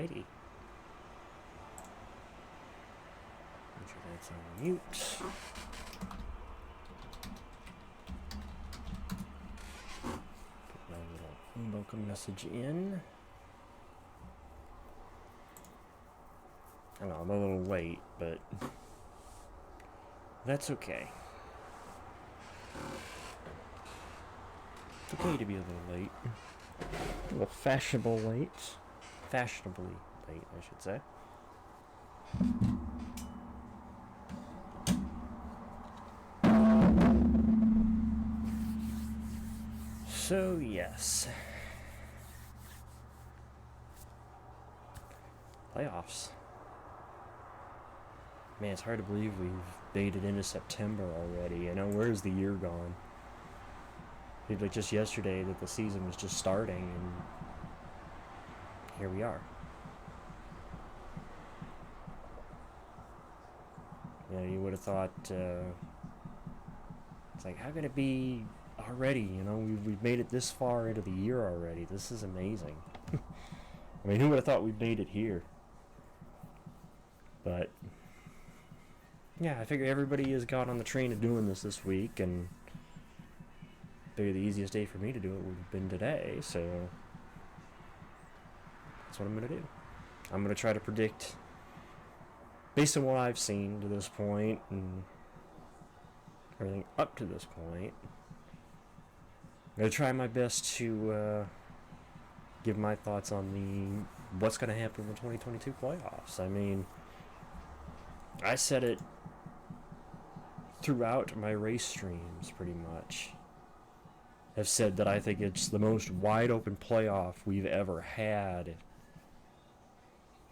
Alrighty. Make sure that's on mute. Put my little welcome message in. I know I'm a little late, but that's okay. It's okay to be a little late. A little fashionable late. Fashionably late, I should say. So, yes. Playoffs. Man, it's hard to believe we've made it into September already. You know, where's the year gone? It was like just yesterday that the season was just starting, and here we are. You know, you would have thought, it's like, how could it be already? You know, we've made it this far into the year already. This is amazing. I mean, who would have thought we'd made it here? But yeah, I figure everybody has got on the train of doing this week, and the easiest day for me to do it would have been today, so that's what I'm going to do. I'm going to try to predict, based on what I've seen to this point, and everything up to this point, I'm going to try my best to give my thoughts on what's going to happen in the 2022 playoffs. I mean, I said it throughout my race streams, pretty much. I've said that I think it's the most wide open playoff we've ever had.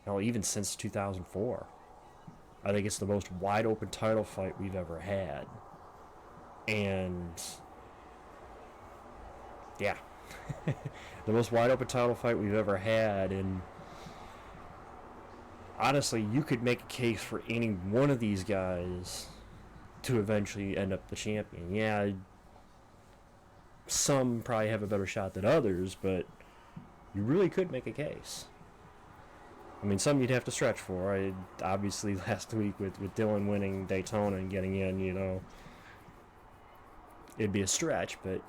Well, even since 2004. I think it's the most wide open title fight we've ever had. And yeah. The most wide open title fight we've ever had, and honestly, you could make a case for any one of these guys to eventually end up the champion. Yeah, some probably have a better shot than others, but you really could make a case. I mean, some you'd have to stretch for. Obviously, last week with Dylan winning Daytona and getting in, you know, it'd be a stretch, but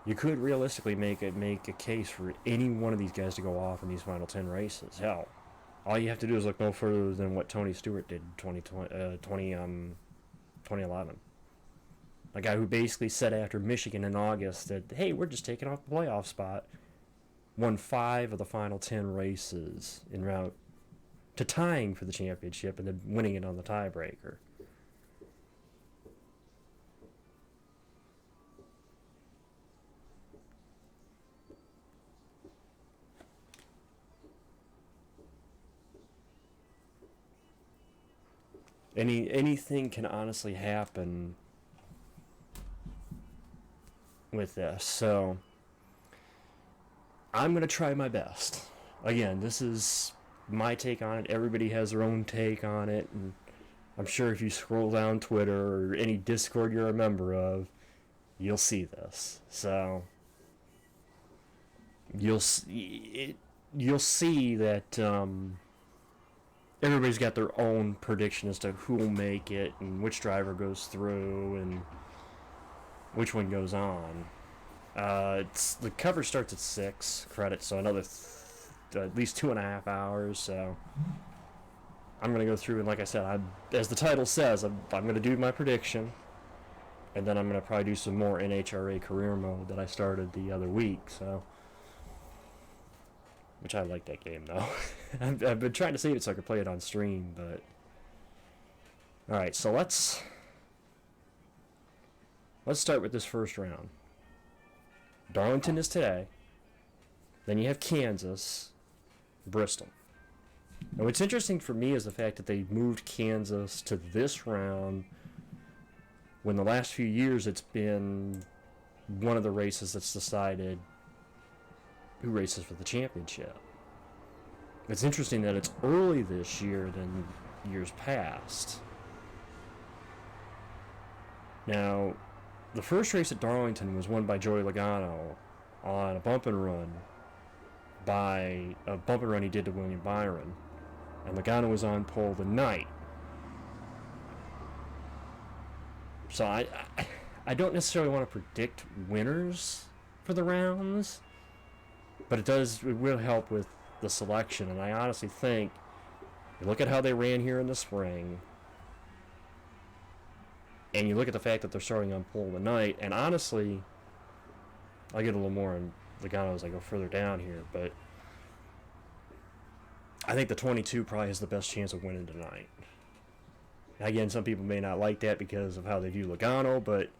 you could realistically make a case for any one of these guys to go off in these final 10 races. Hell, all you have to do is look no further than what Tony Stewart did in 2011. A guy who basically said after Michigan in August that, hey, we're just taking off the playoff spot, won 5 of the final 10 races en route to tying for the championship and then winning it on the tiebreaker. Anything can honestly happen with this, so I'm gonna try my best. Again, this is my take on it. Everybody has their own take on it, and I'm sure if you scroll down Twitter or any Discord you're a member of, you'll see this. So you'll see that everybody's got their own prediction as to who will make it and which driver goes through and which one goes on. The cover starts at 6 credits, so another at least 2.5 hours. So I'm gonna go through, and like I said, as the title says, I'm gonna do my prediction, and then I'm gonna probably do some more NHRA career mode that I started the other week. So, which I like that game though. I've been trying to save it so I could play it on stream, but all right. So let's start with this first round. Darlington is today. Then you have Kansas, Bristol. And what's interesting for me is the fact that they moved Kansas to this round when the last few years it's been one of the races that's decided who races for the championship. It's interesting that it's early this year than years past. Now, the first race at Darlington was won by Joey Logano on a bump and run by a bumper run he did to William Byron, and Logano was on pole the night. So I don't necessarily want to predict winners for the rounds, but it will help with the selection. And I honestly think, you look at how they ran here in the spring, and you look at the fact that they're starting on pole tonight, and honestly, I'll get a little more on Logano as I go further down here, but I think the 22 probably has the best chance of winning tonight. Again, some people may not like that because of how they view Logano, but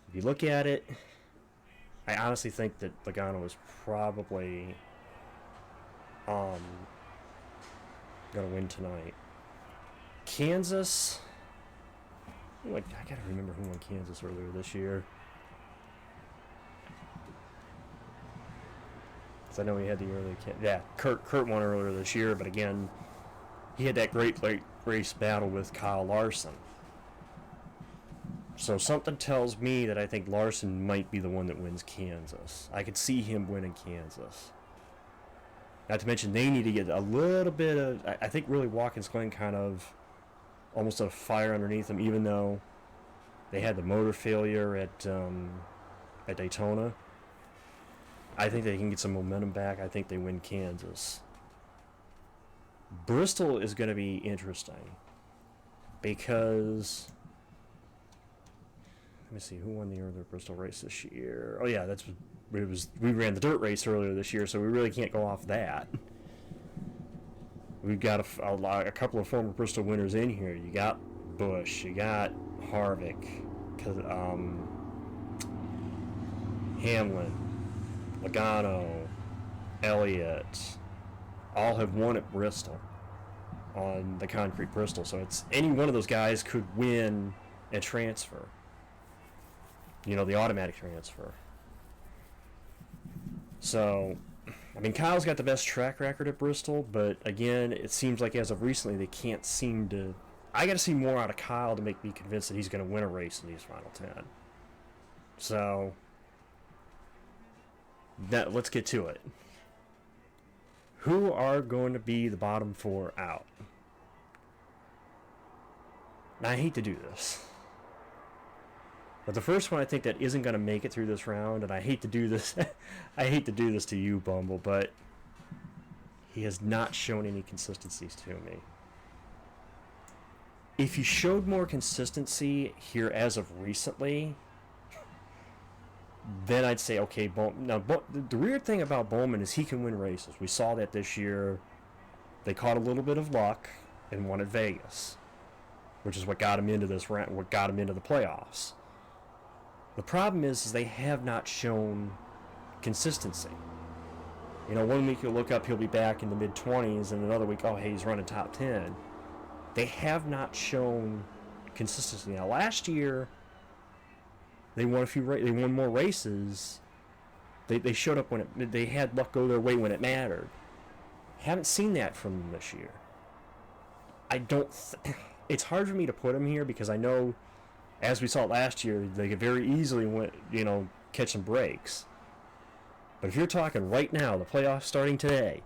if you look at it, I honestly think that Logano is probably going to win tonight. Kansas, I got to remember who won Kansas earlier this year. Because I know he had the early... Yeah, Kurt won earlier this year, but again, he had that great late race battle with Kyle Larson. So something tells me that I think Larson might be the one that wins Kansas. I could see him winning Kansas. Not to mention they need to get a little bit of... I think really Watkins Glen kind of almost a fire underneath them, even though they had the motor failure at Daytona. I think they can get some momentum back. I think they win Kansas. Bristol is going to be interesting because... Let me see, who won the earlier Bristol race this year? Oh yeah, we ran the dirt race earlier this year, so we really can't go off that. We've got a couple of former Bristol winners in here. You got Busch, you got Harvick, Hamlin, Logano, Elliott, all have won at Bristol on the concrete Bristol. So it's any one of those guys could win and transfer. You know, the automatic transfer. So, I mean, Kyle's got the best track record at Bristol, but again, it seems like as of recently they can't seem to... I got to see more out of Kyle to make me convinced that he's going to win a race in these final 10. So, let's get to it. Who are going to be the bottom 4 out? Now, I hate to do this, but the first one I think that isn't going to make it through this round, and I hate to do this, I hate to do this to you, Bumble, but he has not shown any consistencies to me. If he showed more consistency here as of recently, then I'd say, okay, now the weird thing about Bowman is he can win races. We saw that this year. They caught a little bit of luck and won at Vegas, which is what got him into this round, what got him into the playoffs. The problem is they have not shown consistency. You know, one week you'll look up, he'll be back in the mid-20s, and another week, oh, hey, he's running top 10. They have not shown consistency. Now, last year, they won they won more races. They showed up when they had luck go their way when it mattered. Haven't seen that from them this year. It's hard for me to put them here because I know, as we saw last year, they could very easily catch some breaks. But if you're talking right now, the playoffs starting today,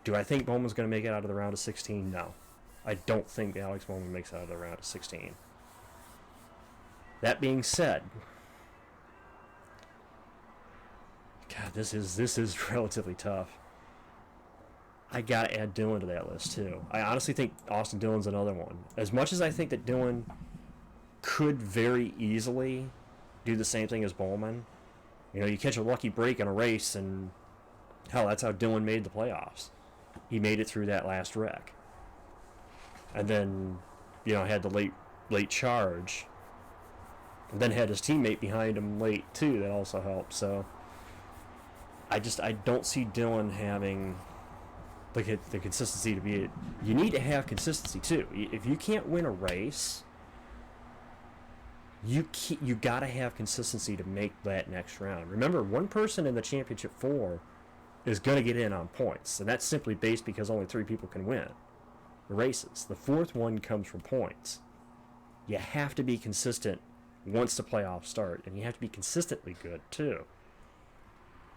do I think Bowman's going to make it out of the round of 16? No. I don't think Alex Bowman makes it out of the round of 16. That being said, God, this is relatively tough. I gotta add Dillon to that list too. I honestly think Austin Dillon's another one. As much as I think that Dillon could very easily do the same thing as Bowman, you know, you catch a lucky break in a race, and hell, that's how Dillon made the playoffs. He made it through that last wreck, and then, you know, had the late charge, and then had his teammate behind him late too. That also helped. So I don't see Dillon having the consistency to be it. You need to have consistency too. If you can't win a race, you got to have consistency to make that next round. Remember, one person in the championship 4 is going to get in on points, and that's simply based because only 3 people can win the races. The 4th one comes from points. You have to be consistent once the playoffs start, and you have to be consistently good too.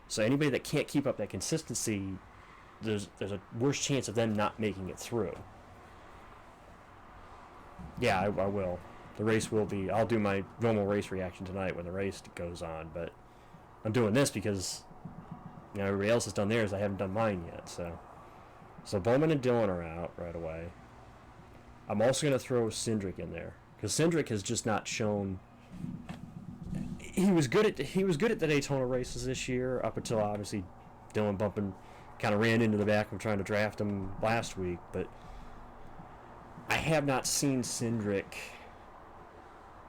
So anybody that can't keep up that consistency, there's a worse chance of them not making it through. Yeah, I will. The race will be. I'll do my normal race reaction tonight when the race goes on, but I'm doing this because everybody else has done theirs. I haven't done mine yet. So Bowman and Dillon are out right away. I'm also going to throw Cindric in there because Cindric has just not shown. He was good at the Daytona races this year up until obviously Dillon bumping kind of ran into the back of trying to draft him last week, but I have not seen Cindric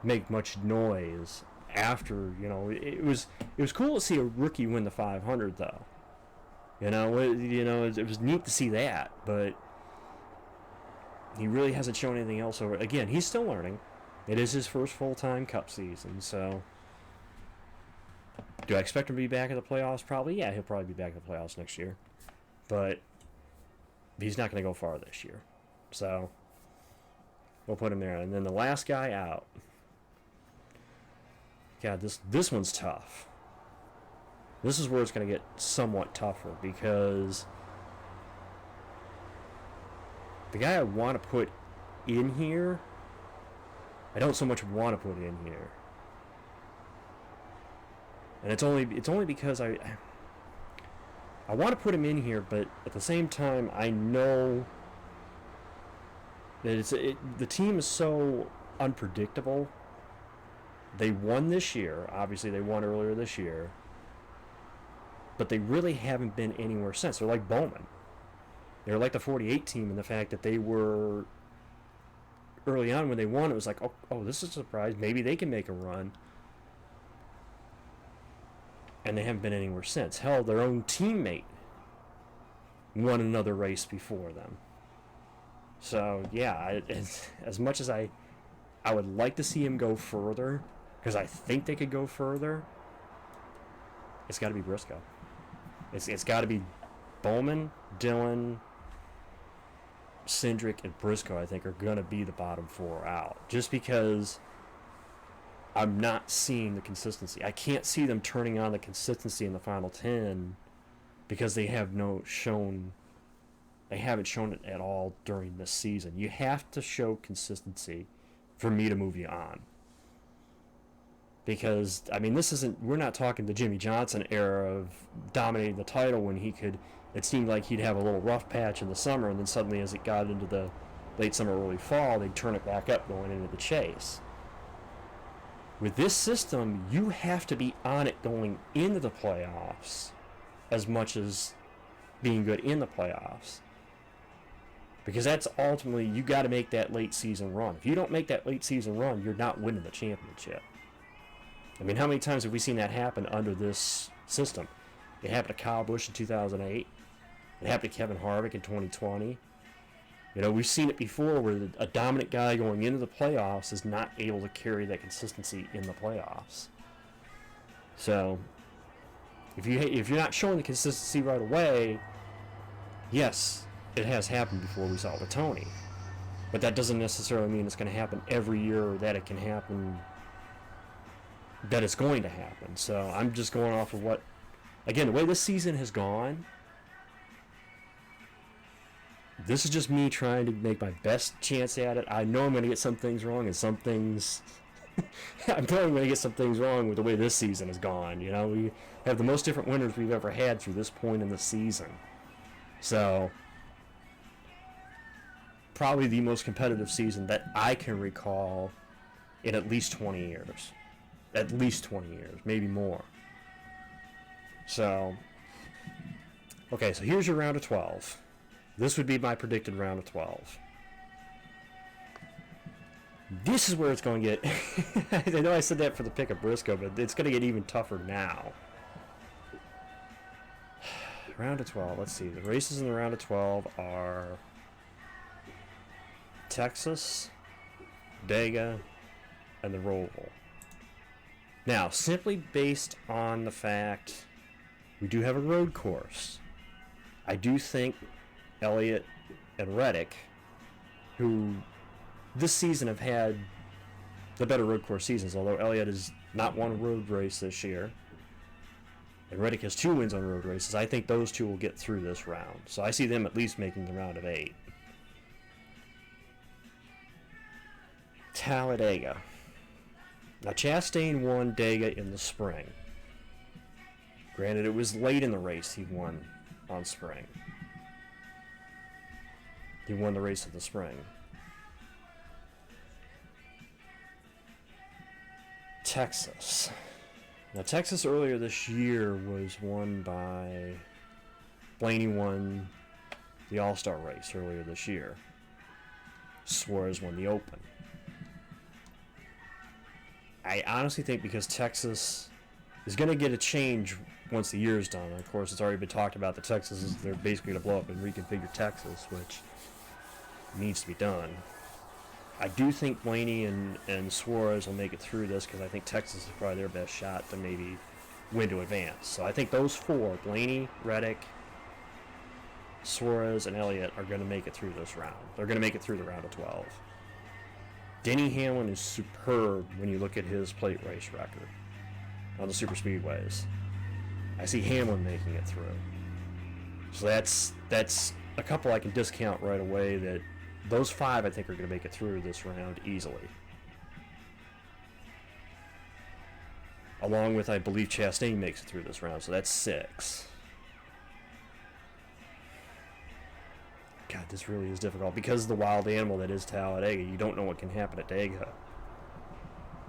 make much noise after, it was cool to see a rookie win the 500 though. It was neat to see that, but he really hasn't shown anything else over. Again, he's still learning. It is his first full-time Cup season, so do I expect him to be back at the playoffs? Probably, yeah, he'll probably be back at the playoffs next year, but he's not going to go far this year, so we'll put him there. And then the last guy out. God, this one's tough. This is where it's going to get somewhat tougher because the guy I want to put in here, I don't so much want to put in here. And it's only because I want to put him in here, but at the same time I know that the team is so unpredictable. They won this year. Obviously, they won earlier this year. But they really haven't been anywhere since. They're like Bowman. They're like the 48 team in the fact that they were, early on when they won, it was like, oh, this is a surprise. Maybe they can make a run. And they haven't been anywhere since. Hell, their own teammate won another race before them. So, yeah, as much as I would like to see him go further, because I think they could go further, it's got to be Briscoe. It's got to be Bowman, Dillon, Cindric, and Briscoe, I think, are going to be the bottom four out. Just because I'm not seeing the consistency. I can't see them turning on the consistency in the final 10 because they haven't shown it at all during this season. You have to show consistency for me to move you on. Because, we're not talking the Jimmy Johnson era of dominating the title when it seemed like he'd have a little rough patch in the summer, and then suddenly as it got into the late summer, early fall, they'd turn it back up going into the chase. With this system, you have to be on it going into the playoffs as much as being good in the playoffs. Because that's ultimately, you got to make that late season run. If you don't make that late season run, you're not winning the championship. How many times have we seen that happen under this system? It happened to Kyle Busch in 2008. It happened to Kevin Harvick in 2020. We've seen it before where a dominant guy going into the playoffs is not able to carry that consistency in the playoffs. So, if you're not showing the consistency right away, yes, it has happened before. We saw it with Tony. But that doesn't necessarily mean it's going to happen every year or that it can happen, that it's going to happen. So I'm just going off of what, again, the way this season has gone, this is just me trying to make my best chance at it. I know I'm going to get some things wrong and some things... I'm probably going to get some things wrong with the way this season has gone. We have the most different winners we've ever had through this point in the season. So... probably the most competitive season that I can recall in at least 20 years. At least 20 years, maybe more. So, okay, so here's your round of 12. This would be my predicted round of 12. This is where it's going to get... I know I said that for the pick of Briscoe, but it's going to get even tougher now. Round of 12, let's see. The races in the round of 12 are... Texas, Dega, and the Roval. Now, simply based on the fact we do have a road course, I do think Elliott and Reddick, who this season have had the better road course seasons, although Elliott has not won a road race this year, and Reddick has 2 wins on road races. I think those 2 will get through this round. So I see them at least making the round of 8. Talladega. Now, Chastain won Dega in the spring. Granted, it was late in the race he won on spring. He won the race of the spring. Texas. Now, Texas earlier this year was won by... Blaney won the All-Star race earlier this year. Suarez won the Open. I honestly think because Texas is going to get a change once the year's done. Of course, it's already been talked about that Texas is they're basically going to blow up and reconfigure Texas, which needs to be done. I do think Blaney and Suarez will make it through this because I think Texas is probably their best shot to maybe win to advance. So I think those 4, Blaney, Reddick, Suarez, and Elliott, are going to make it through this round. They're going to make it through the round of 12. Denny Hamlin is superb when you look at his plate race record on the super speedways. I see Hamlin making it through. So that's a couple I can discount right away. That those 5 I think are going to make it through this round easily. Along with, I believe, Chastain makes it through this round, so that's 6. God, this really is difficult because of the wild animal that is Talladega. You don't know what can happen at Dega.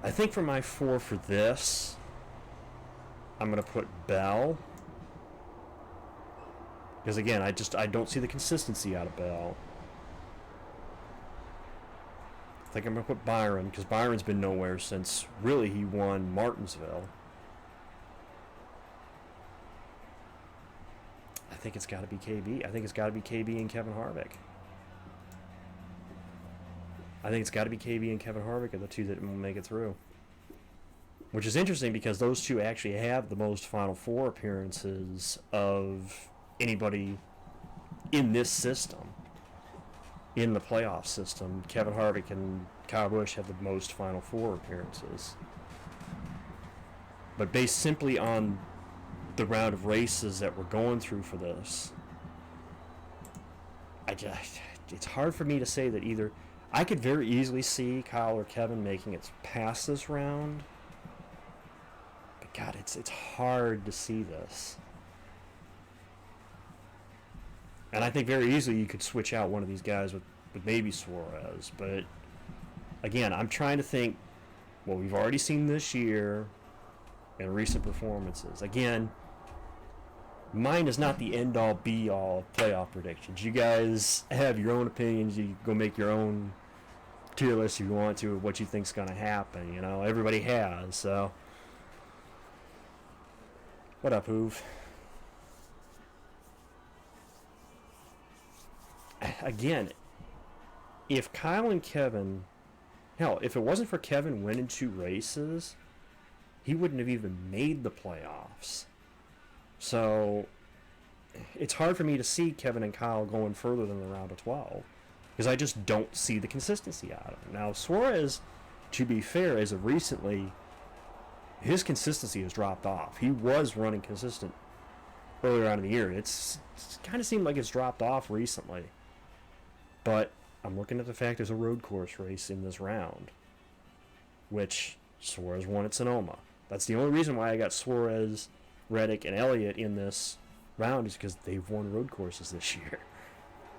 I think for my 4 for this, I'm going to put Bell. Because again, I don't see the consistency out of Bell. I think I'm going to put Byron, because Byron's been nowhere since, really, he won Martinsville. I think it's got to be KB. I think it's got to be KB and Kevin Harvick. I think it's got to be KB and Kevin Harvick are the 2 that will make it through. Which is interesting because those 2 actually have the most Final Four appearances of anybody in this system. In the playoff system, Kevin Harvick and Kyle Busch have the most Final Four appearances. But based simply on the round of races that we're going through for this, it's hard for me to say that either. I could very easily see Kyle or Kevin making it past this round, but God, it's hard to see this. And I think very easily you could switch out one of these guys with maybe Suarez, but again, I'm trying to think what we've already seen this year and recent performances. Again, mine is not the end-all, be-all of playoff predictions. You guys have your own opinions. You go make your own tier list if you want to of what you think's going to happen. You know, everybody has. So, what up, Hoove? Again, if Kyle and Kevin, hell, if it wasn't for Kevin winning 2 races, he wouldn't have even made the playoffs. So it's hard for me to see Kevin and Kyle going further than the round of 12 because I just don't see the consistency out of him. Now, Suarez, to be fair, as of recently, his consistency has dropped off. He was running consistent earlier on in the year. It's kind of seemed like it's dropped off recently. But I'm looking at the fact there's a road course race in this round, which Suarez won at Sonoma. That's the only reason why I got Suarez, Reddick, and Elliott in this round is because they've won road courses this year.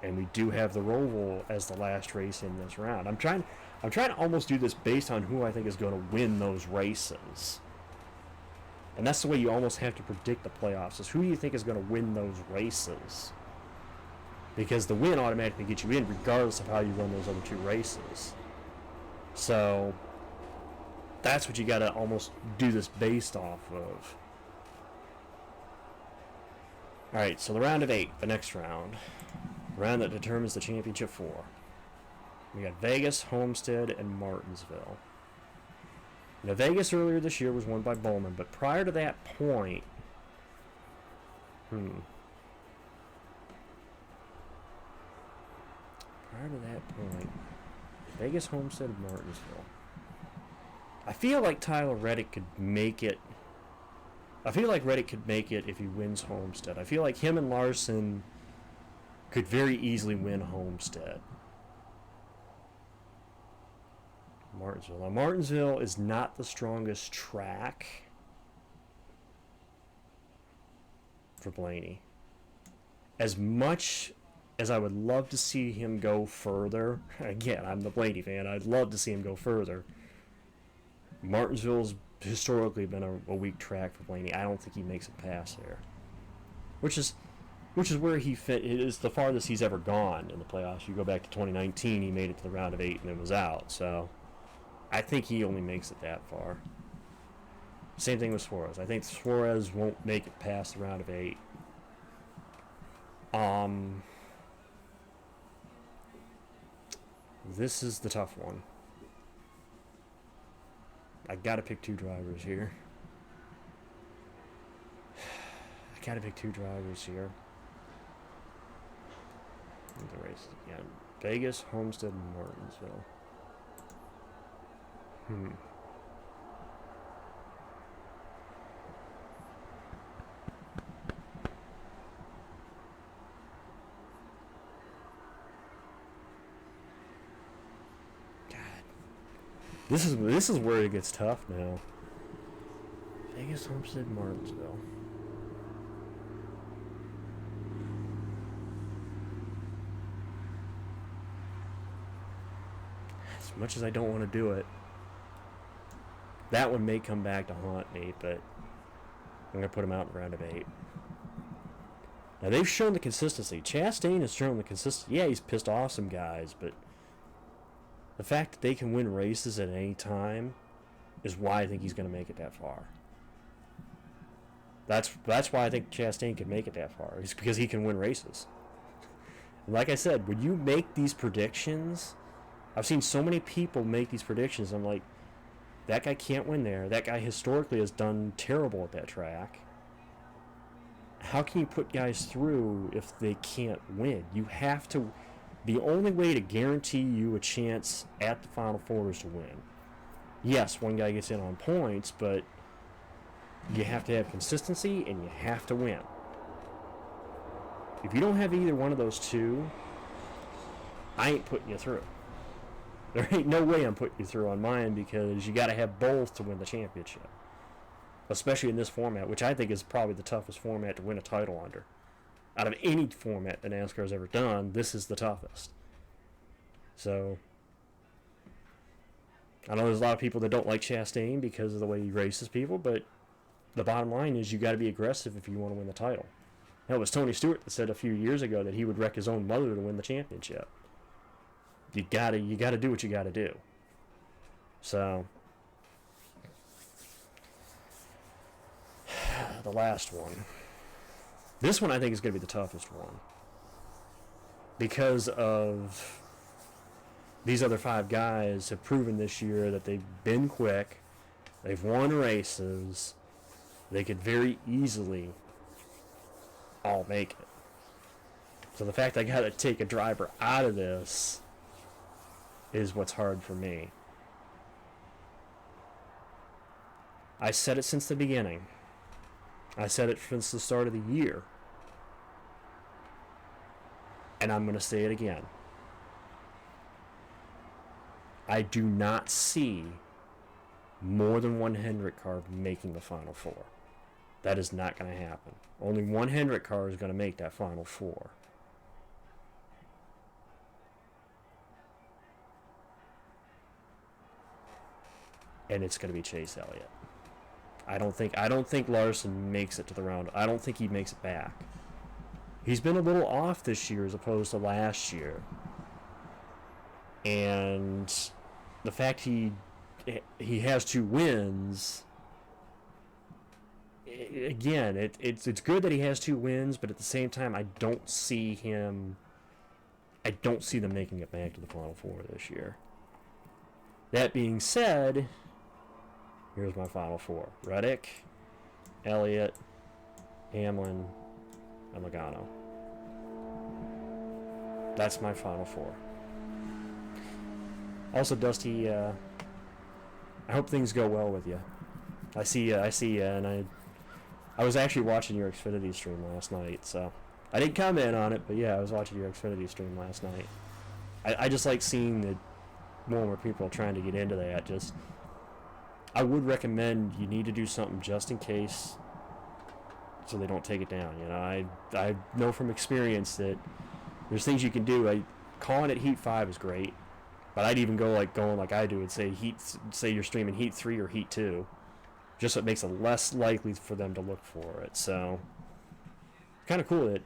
And we do have the Roval as the last race in this round. I'm trying to almost do this based on who I think is going to win those races. And that's the way you almost have to predict the playoffs, is who do you think is going to win those races? Because the win automatically gets you in regardless of how you run those other 2 races. So that's what you got to almost do this based off of. Alright, so the round of 8, the next round. The round that determines the championship 4. We got Vegas, Homestead, and Martinsville. Now, Vegas earlier this year was won by Bowman, but prior to that point... Prior to that point, Vegas, Homestead, and Martinsville. I feel like Tyler Reddick could make it I feel like Reddick could make it if he wins Homestead. I feel like him and Larson could very easily win Homestead. Martinsville. Now, Martinsville is not the strongest track for Blaney. As much as I would love to see him go further, again, I'm the Blaney fan, I'd love to see him go further. Martinsville's historically been a weak track for Blaney. I don't think he makes it past there. Which is where he fit. It is the farthest he's ever gone in the playoffs. You go back to 2019, he made it to the round of 8 and then was out. So I think he only makes it that far. Same thing with Suarez. I think Suarez won't make it past the round of 8. This is the tough one. I gotta pick 2 drivers here. The races again. Vegas, Homestead, and Martinsville. This is where it gets tough now. Vegas, Homestead, Martinsville. As much as I don't want to do it, that one may come back to haunt me, but I'm going to put him out in round of 8. Now, they've shown the consistency. Chastain has shown the consistency. Yeah, he's pissed off some guys, but the fact that they can win races at any time is why I think he's going to make it that far. That's why I think Chastain can make it that far. It's because he can win races. And like I said, when you make these predictions, I've seen so many people make these predictions. I'm like, that guy can't win there. That guy historically has done terrible at that track. How can you put guys through if they can't win? You have to. The only way to guarantee you a chance at the Final Four is to win. Yes, one guy gets in on points, but you have to have consistency and you have to win. If you don't have either one of those two, I ain't putting you through. There ain't no way I'm putting you through on mine because you got to have both to win the championship. Especially in this format, which I think is probably the toughest format to win a title under. Out of any format that NASCAR has ever done, this is the toughest. So, I know there's a lot of people that don't like Chastain because of the way he races people, but the bottom line is you got to be aggressive if you want to win the title. That was Tony Stewart that said a few years ago that he would wreck his own mother to win the championship. You gotta do what you gotta do. So, the last one. This one I think is going to be the toughest one because of these other 5 guys have proven this year that they've been quick, they've won races, they could very easily all make it. So the fact I got to take a driver out of this is what's hard for me. I said it since the beginning. I said it since the start of the year. And I'm going to say it again. I do not see more than one Hendrick car making the Final Four. That is not going to happen. Only one Hendrick car is going to make that Final Four. And it's going to be Chase Elliott. I don't think Larson makes it to the round. I don't think he makes it back. He's been a little off this year as opposed to last year. And the fact he has 2 wins, again, it's good that he has 2 wins, but at the same time I don't see them making it back to the Final Four this year. That being said, here's my Final Four. Reddick, Elliott, Hamlin, and Logano. That's my Final Four. Also, Dusty, I hope things go well with you. I see you, and I was actually watching your Xfinity stream last night, so I didn't comment on it, but yeah, I was watching your Xfinity stream last night. I just like seeing that more and more people are trying to get into that. Just, I would recommend you need to do something just in case, so they don't take it down. You know, I know from experience that there's things you can do. Calling it Heat 5 is great, but I'd even going like I do and say you're streaming Heat 3 or Heat 2, just so it makes it less likely for them to look for it. So, kind of cool that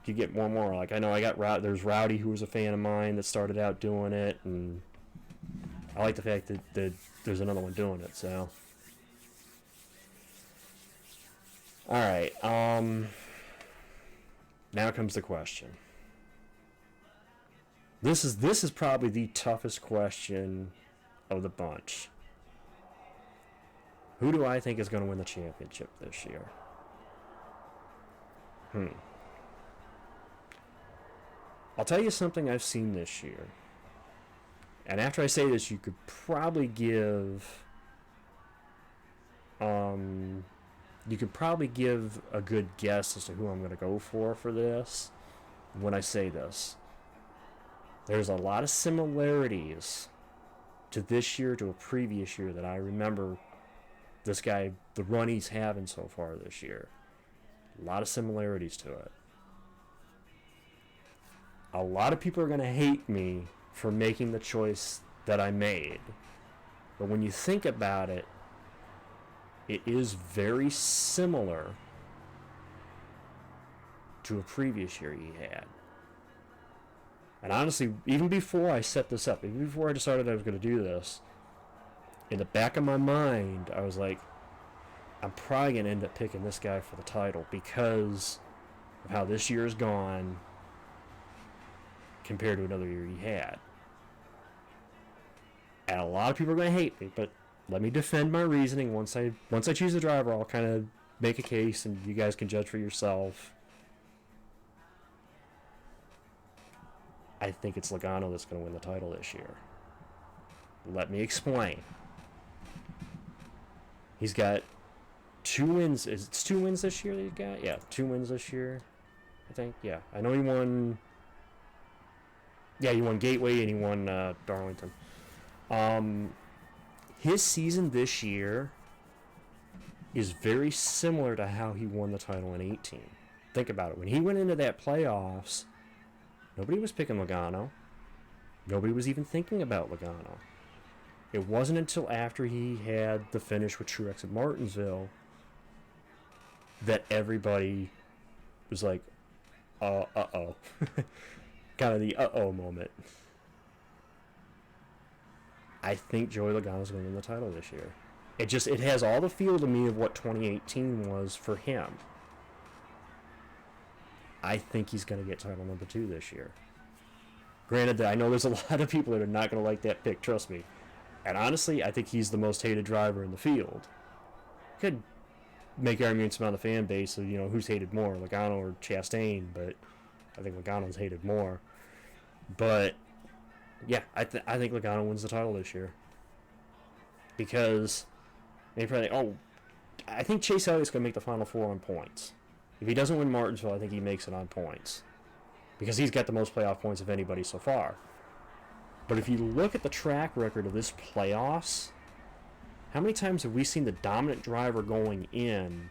you get more and more. Like, I know there's Rowdy, who was a fan of mine, that started out doing it, and I like the fact that there's another one doing it. So, all right. Now comes the question. This is probably the toughest question of the bunch. Who do I think is going to win the championship this year? I'll tell you something I've seen this year. And after I say this, you could probably give a good guess as to who I'm going to go for this when I say this. There's a lot of similarities to this year to a previous year that I remember this guy, the run he's having so far this year. A lot of similarities to it. A lot of people are going to hate me for making the choice that I made. But when you think about it, it is very similar to a previous year he had. And honestly, even before I set this up, even before I decided I was going to do this, in the back of my mind, I was like, I'm probably going to end up picking this guy for the title because of how this year's gone compared to another year he had. And a lot of people are going to hate me, but let me defend my reasoning. Once I choose the driver, I'll kind of make a case, and you guys can judge for yourself. I think it's Logano that's going to win the title this year. Let me explain. He's got 2 wins. It's 2 wins this year that he's got? Yeah, 2 wins this year, I think. Yeah, I know he won... Yeah, he won Gateway and he won Darlington. His season this year is very similar to how he won the title in 18. Think about it. When he went into that playoffs, nobody was picking Logano. Nobody was even thinking about Logano. It wasn't until after he had the finish with Truex at Martinsville that everybody was like, uh-oh. Kind of the uh-oh moment. I think Joey Logano's going to win the title this year. It has all the feel to me of what 2018 was for him. I think he's going to get title number 2 this year. Granted, I know there's a lot of people that are not going to like that pick, trust me. And honestly, I think he's the most hated driver in the field. Could make arguments about the fan base of, who's hated more, Logano or Chastain, but I think Logano's hated more. But yeah, I think Logano wins the title this year. Because they probably I think Chase Elliott's going to make the Final Four on points. If he doesn't win Martinsville, I think he makes it on points. Because he's got the most playoff points of anybody so far. But if you look at the track record of this playoffs, how many times have we seen the dominant driver going in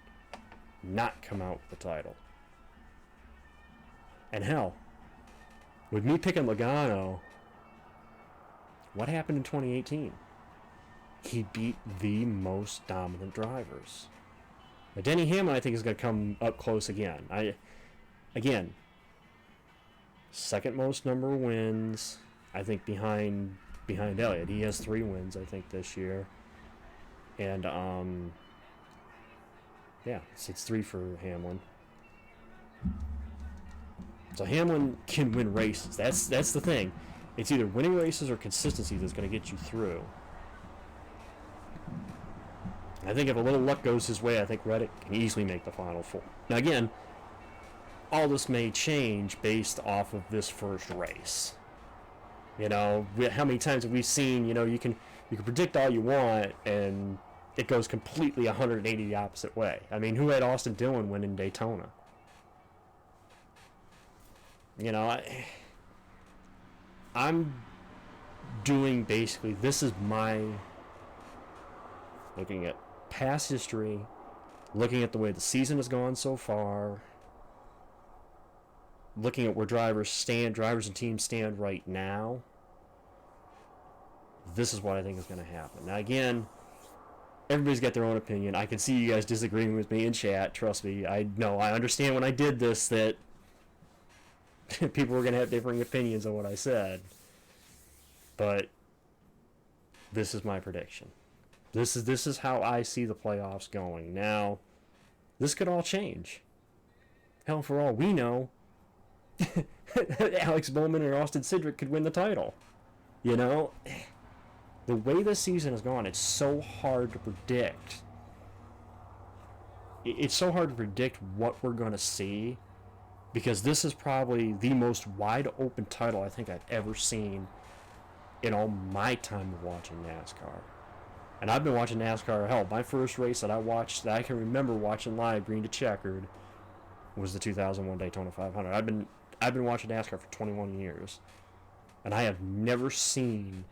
not come out with the title? And hell, with me picking Logano, what happened in 2018? He beat the most dominant drivers. But Denny Hamlin, I think, is going to come up close again. Again, second most number of wins, I think, behind Elliott. He has 3 wins, I think, this year. And, yeah, it's 3 for Hamlin. So Hamlin can win races. That's the thing. It's either winning races or consistency that's going to get you through. I think if a little luck goes his way, I think Reddick can easily make the Final Four. Now again, all this may change based off of this first race. How many times have we seen, you can predict all you want, and it goes completely 180 the opposite way. I mean, who had Austin Dillon win in Daytona? You know, I'm doing basically, this is my looking at past history, looking at the way the season has gone so far, looking at where drivers and teams stand right now. This is what I think is going to happen. Now, again, everybody's got their own opinion. I can see you guys disagreeing with me in chat. Trust me. I know. I understand when I did this that people were going to have differing opinions on what I said. But this is my prediction. This is how I see the playoffs going. Now, this could all change. Hell, for all we know, Alex Bowman or Austin Cindric could win the title. You know? The way this season has gone, it's so hard to predict. It's so hard to predict what we're going to see, because this is probably the most wide open title I think I've ever seen in all my time of watching NASCAR. And I've been watching NASCAR, hell, my first race that I watched, that I can remember watching live, green to checkered, was the 2001 Daytona 500. I've been watching NASCAR for 21 years, and I have never seen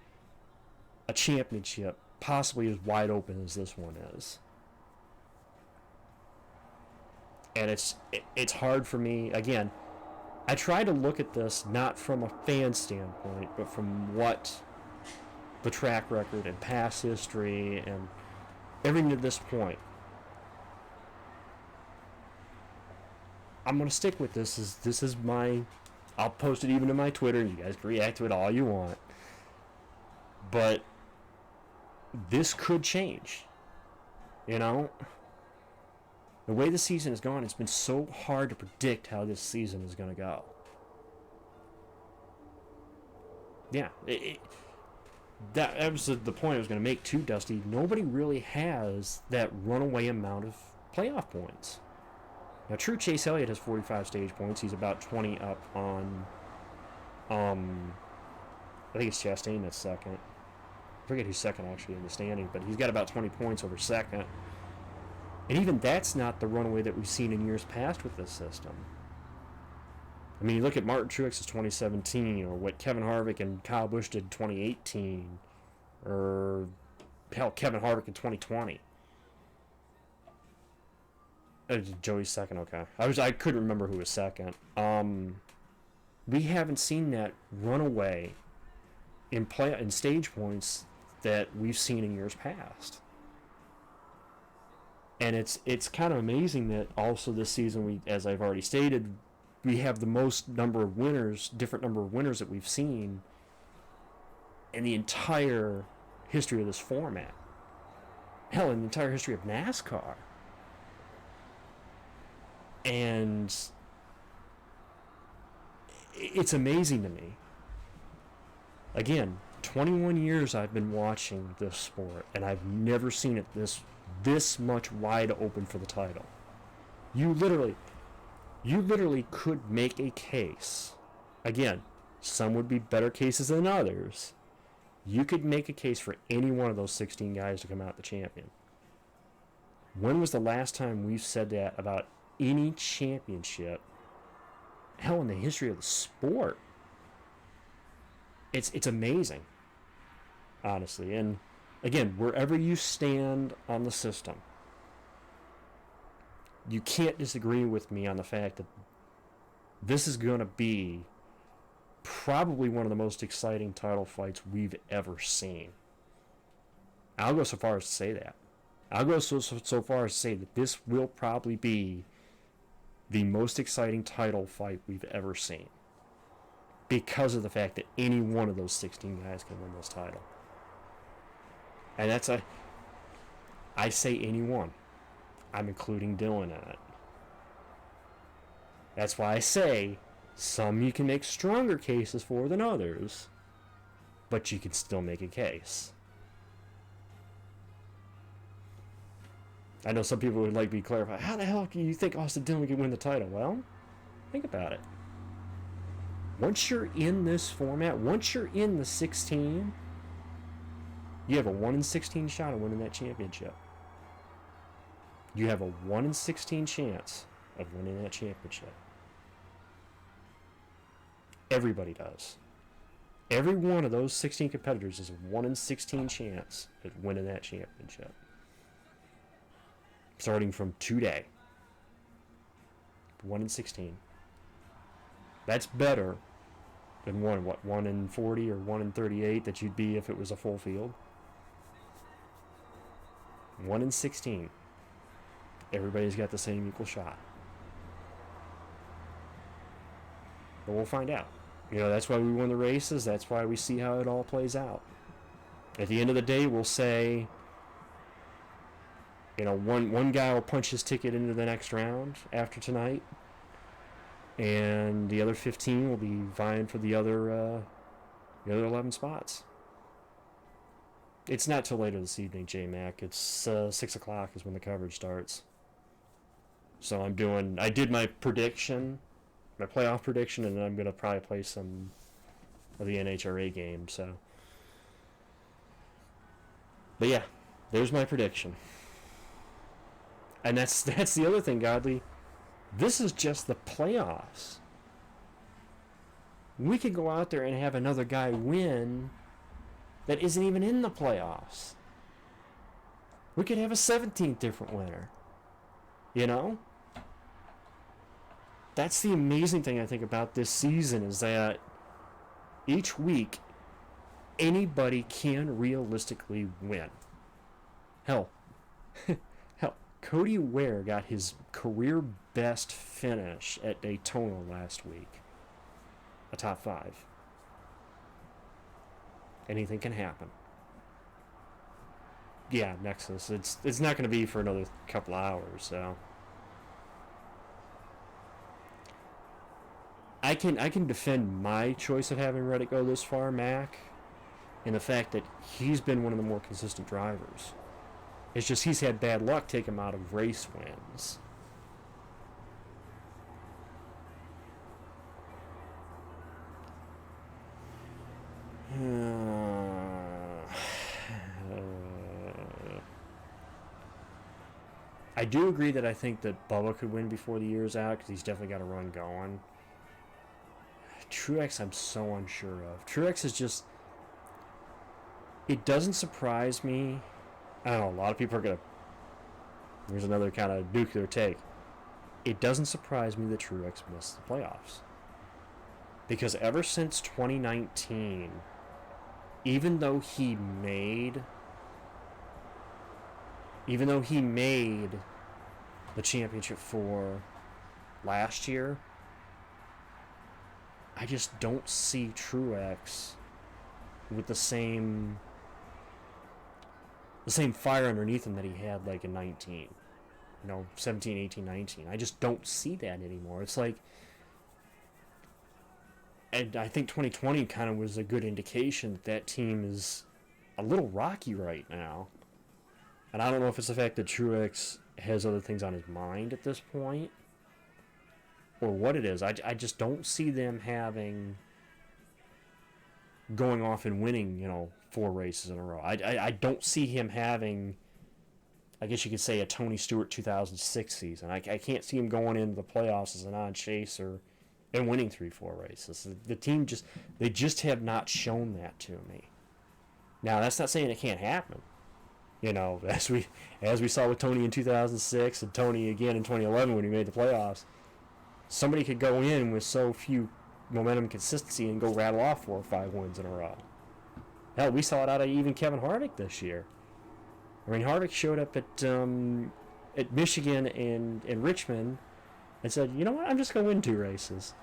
a championship possibly as wide open as this one is. And it's hard for me. Again, I try to look at this not from a fan standpoint, but from what the track record and past history and everything to this point. I'm going to stick with this. This is my... I'll post it even to my Twitter. You guys can react to it all you want. But this could change. You know? The way the season has gone, it's been so hard to predict how this season is going to go. Yeah. That was the point I was going to make too, Dusty. Nobody really has that runaway amount of playoff points. Now, true, Chase Elliott has 45 stage points. He's about 20 up on, I think it's Chastain that's second. I forget who's second, actually, in the standing, but he's got about 20 points over second. And even that's not the runaway that we've seen in years past with this system. I mean, you look at Martin Truex's 2017, or what Kevin Harvick and Kyle Busch did in 2018, or, hell, Kevin Harvick in 2020. Joey's second, okay. I couldn't remember who was second. We haven't seen that runaway in stage points that we've seen in years past. And it's kind of amazing that also this season, we, as I've already stated, we have the most number of winners, different number of winners that we've seen in the entire history of this format. Hell, in the entire history of NASCAR. And it's amazing to me. Again, 21 years I've been watching this sport, and I've never seen it this much wide open for the title. You literally could make a case. Again, some would be better cases than others. You could make a case for any one of those 16 guys to come out the champion. When was the last time we've said that about any championship? Hell, in the history of the sport. It's amazing, honestly. And again, wherever you stand on the system, you can't disagree with me on the fact that this is going to be probably one of the most exciting title fights we've ever seen. I'll go so far as to say that. I'll go so far as to say that this will probably be the most exciting title fight we've ever seen, because of the fact that any one of those 16 guys can win this title. And I say any one. I'm including Dillon in it. That's why I say some you can make stronger cases for than others, but you can still make a case. I know some people would like me to clarify, how the hell can you think Austin Dillon can win the title? Well, think about it. Once you're in this format, once you're in the 16, you have a 1 in 16 shot of winning that championship. you have a 1 in 16 chance of winning that championship. Everybody does. Every one of those 16 competitors is a 1 in 16 chance of winning that championship. Starting from today. 1 in 16. That's better than 1 in 40 or 1 in 38 that you'd be if it was a full field. 1 in 16. Everybody's got the same equal shot. But we'll find out. That's why we won the races. That's why we see how it all plays out. At the end of the day, we'll say, one guy will punch his ticket into the next round after tonight, and the other 15 will be vying for the other 11 spots. It's not till later this evening, J-Mac. It's 6 o'clock is when the coverage starts. So I did my prediction, my playoff prediction, and then I'm going to probably play some of the NHRA games. So, but yeah, there's my prediction. And that's the other thing, Godly. This is just the playoffs. We could go out there and have another guy win that isn't even in the playoffs. We could have a 17th different winner. That's the amazing thing I think about this season, is that each week anybody can realistically win. Hell, Cody Ware got his career best finish at Daytona last week. A top 5. Anything can happen. Yeah, Nexus. It's not going to be for another couple hours, so I can defend my choice of having Reddick go this far, Mac, in the fact that he's been one of the more consistent drivers. It's just he's had bad luck take him out of race wins. I do agree that I think that Bubba could win before the year's out, because he's definitely got a run going. Truex, I'm so unsure of. Truex is just... It doesn't surprise me. I don't know, a lot of people are going to... Here's another kind of nuclear take. It doesn't surprise me that Truex missed the playoffs. Because ever since 2019, even though he made the championship for last year, I just don't see Truex with the same fire underneath him that he had like in 19. 17, 18, 19. I just don't see that anymore. It's like, and I think 2020 kind of was a good indication that team is a little rocky right now. And I don't know if it's the fact that Truex has other things on his mind at this point, or what it is. I just don't see them going off and winning, 4 races in a row. I don't see him having, I guess you could say, a Tony Stewart 2006 season. I can't see him going into the playoffs as a non-chaser and winning 3-4 races. The team they just have not shown that to me. Now, that's not saying it can't happen. As we saw with Tony in 2006 and Tony again in 2011 when he made the playoffs, somebody could go in with so few momentum consistency and go rattle off 4 or 5 wins in a row. Hell, we saw it out of even Kevin Harvick this year. I mean, Harvick showed up at Michigan and Richmond and said, you know what, I'm just going to win 2 races.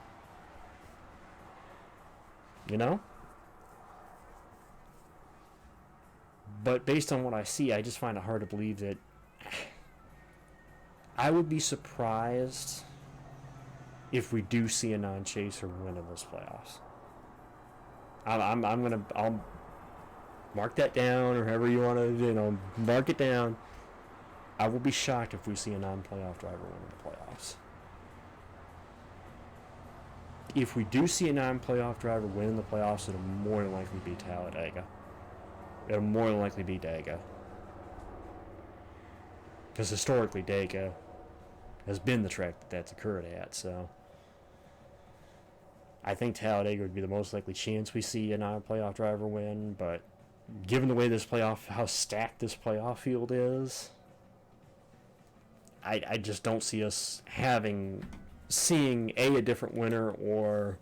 But based on what I see, I just find it hard to believe that... I would be surprised if we do see a non-chaser win in this playoffs. I'll mark that down, or however you want to, mark it down. I will be shocked if we see a non-playoff driver win in the playoffs. If we do see a non-playoff driver win in the playoffs, it'll more than likely be Talladega. It'll more than likely be Dega. Because historically, Dega has been the track that's occurred at. So I think Talladega would be the most likely chance we see a non-playoff driver win. But given the way how stacked this playoff field is, I just don't see us seeing a different winner or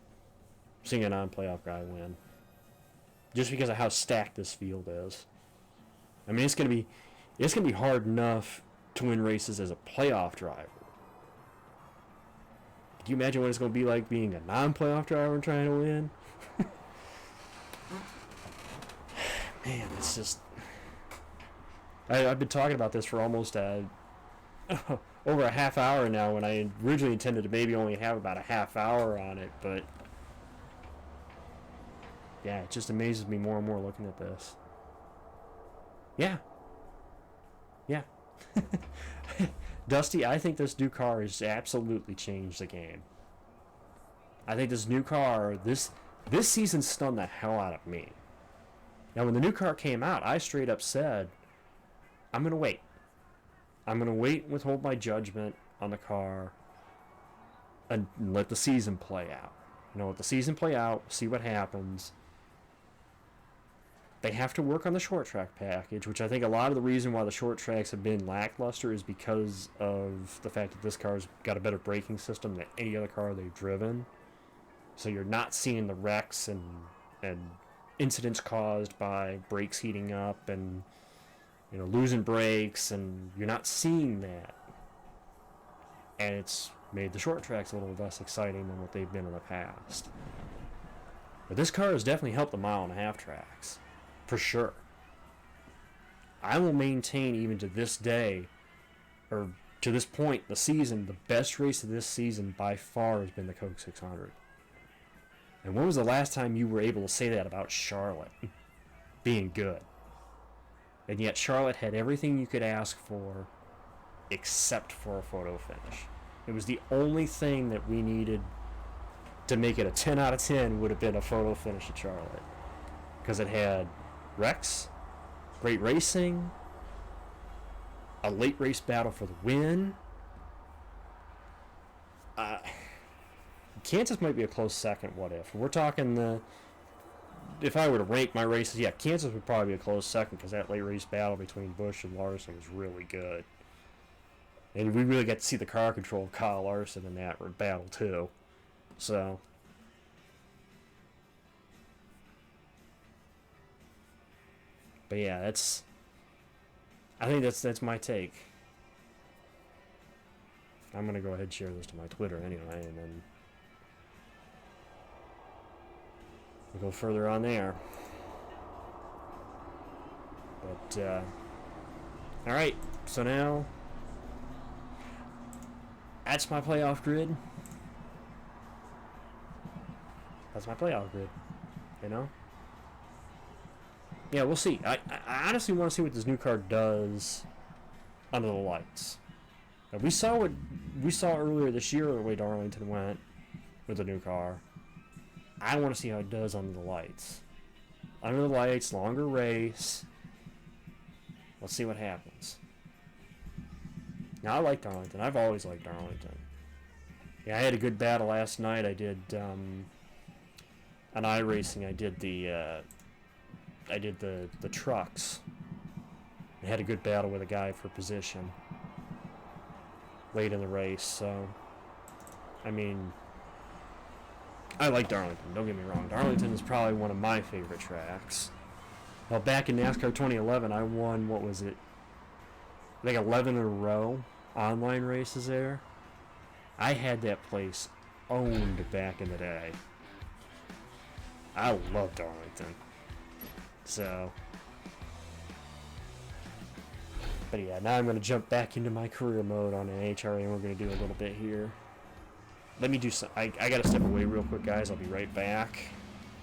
seeing a non-playoff guy win. Just because of how stacked this field is. I mean, it's gonna be hard enough to win races as a playoff driver. Can you imagine what it's gonna be like being a non-playoff driver and trying to win? Man, it's just. I've been talking about this for almost over a half hour now, when I originally intended to maybe only have about a half hour on it, but yeah, it just amazes me more and more looking at this. Yeah. Dusty, I think this new car has absolutely changed the game. I think this new car, this season stunned the hell out of me. Now, when the new car came out, I straight up said, I'm going to wait. I'm going to wait and withhold my judgment on the car and let the season play out. Let the season play out, see what happens. They have to work on the short track package, which I think a lot of the reason why the short tracks have been lackluster is because of the fact that this car's got a better braking system than any other car they've driven. So you're not seeing the wrecks and incidents caused by brakes heating up and losing brakes, and you're not seeing that. And it's made the short tracks a little less exciting than what they've been in the past. But this car has definitely helped the 1.5 mile tracks. For sure. I will maintain, even to this day, or to this point in the season, the best race of this season by far has been the Coke 600. And when was the last time you were able to say that about Charlotte being good? And yet Charlotte had everything you could ask for except for a photo finish. It was the only thing that we needed to make it a 10 out of 10 would have been a photo finish at Charlotte. Because it had wrecks, great racing, a late race battle for the win. Kansas might be a close second, what if? We're talking if I were to rank my races, yeah, Kansas would probably be a close second because that late race battle between Busch and Larson was really good. And we really got to see the car control of Kyle Larson in that battle too. So but yeah, I think that's my take. I'm gonna go ahead and share this to my Twitter anyway, and then we'll go further on there. But alright, so now that's my playoff grid. That's my playoff grid. Yeah, we'll see. I honestly want to see what this new car does under the lights. Now, we saw earlier this year the way Darlington went with the new car. I want to see how it does under the lights. Under the lights, longer race. Let's see what happens. Now, I like Darlington. I've always liked Darlington. Yeah, I had a good battle last night. I did on iRacing. I did the trucks. I had a good battle with a guy for position late in the race. So, I mean, I like Darlington. Don't get me wrong. Darlington is probably one of my favorite tracks. Well, back in NASCAR 2011, I won, what was it? I think 11 in a row online races there. I had that place owned back in the day. I love Darlington. So, but yeah, now I'm going to jump back into my career mode on NHRA, and we're going to do a little bit here. Let me do some. I got to step away real quick, guys. I'll be right back.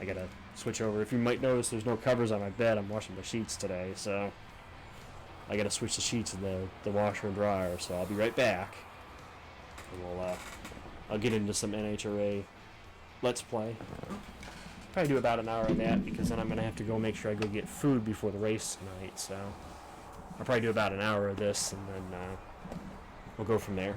I got to switch over. If you might notice, there's no covers on my bed. I'm washing the sheets today, so I got to switch the sheets in the washer and dryer. So I'll be right back. And I'll get into some NHRA Let's Play. Probably do about an hour of that, because then I'm going to have to go make sure I go get food before the race tonight, so I'll probably do about an hour of this, and then we'll go from there.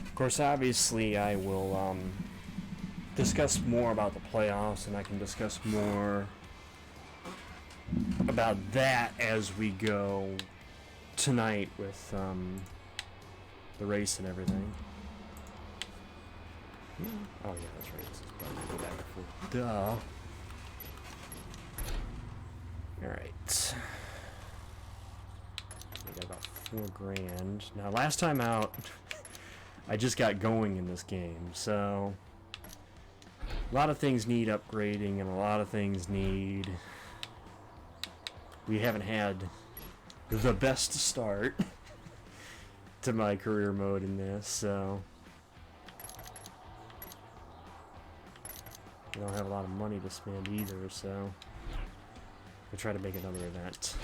Of course, obviously, I will discuss more about the playoffs, and I can discuss more about that as we go tonight with the race and everything. Oh yeah, that's right. This is probably go back before. Duh. All right. We got about $4,000 now. Last time out, I just got going in this game, so a lot of things need upgrading, and a lot of things need. We haven't had the best start to my career mode in this, so I don't have a lot of money to spend either, so I'll try to make another event.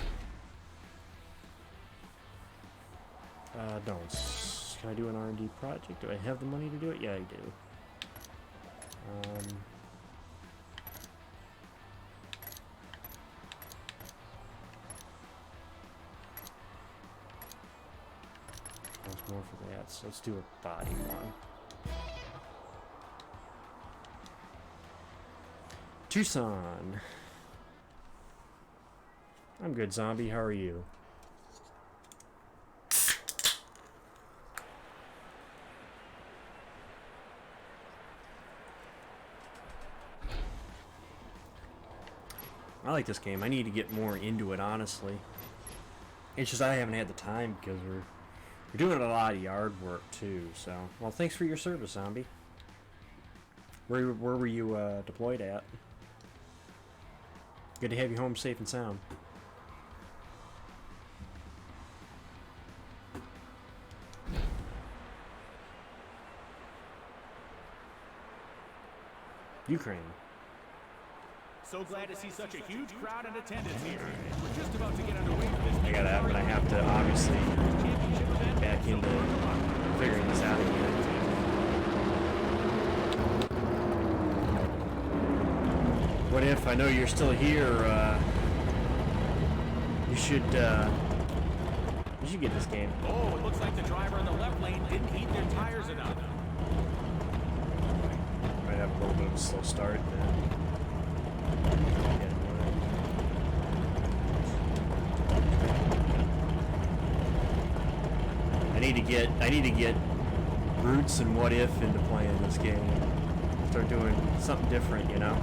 Don't. Can I do an R&D project? Do I have the money to do it? Yeah, I do. There's more for that, so let's do a body one. Tucson. I'm good, zombie. How are you? I like this game. I need to get more into it, honestly. It's just I haven't had the time because we're doing a lot of yard work too. So, well, thanks for your service, zombie. Where were you deployed at? Good to have you home safe and sound. Ukraine. So glad to see such a huge crowd in attendance here. We're just about to get underway for this. I have to obviously get back into figuring this out again. What if I know you're still here? You should get this game. Oh, it looks like the driver in the left lane didn't heat their tires enough. Might have a little bit of a slow start then. I need to get Roots and What If into playing this game. Start doing something different, you know.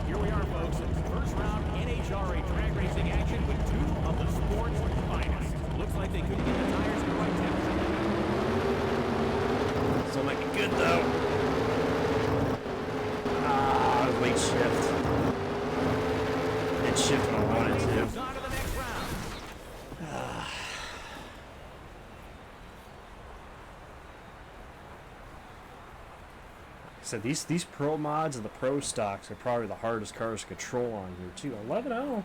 Here we are, folks. First round NHRA drag racing action with two of the sport's finest. Looks like they couldn't get the tires in the right temperature. Still might be good though. Late shift. said, these pro mods and the pro stocks are probably the hardest cars to control on here too. 11-0.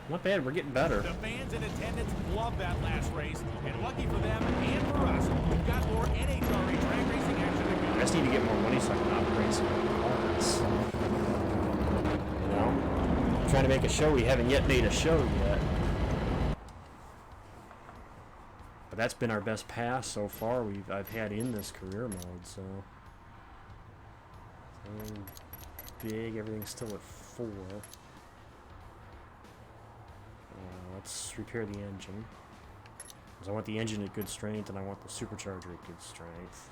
Not bad. We're getting better. The fans in attendance love that last race, and lucky for them and for us, we've got more NHRA drag racing action to go. I just need to get more money so I can operate some cars. You know, I'm trying to make a show. We haven't yet made a show yet, but that's been our best pass so far. I've had in this career mode. So big. Everything's still at 4. Let's repair the engine. Because I want the engine at good strength and I want the supercharger at good strength.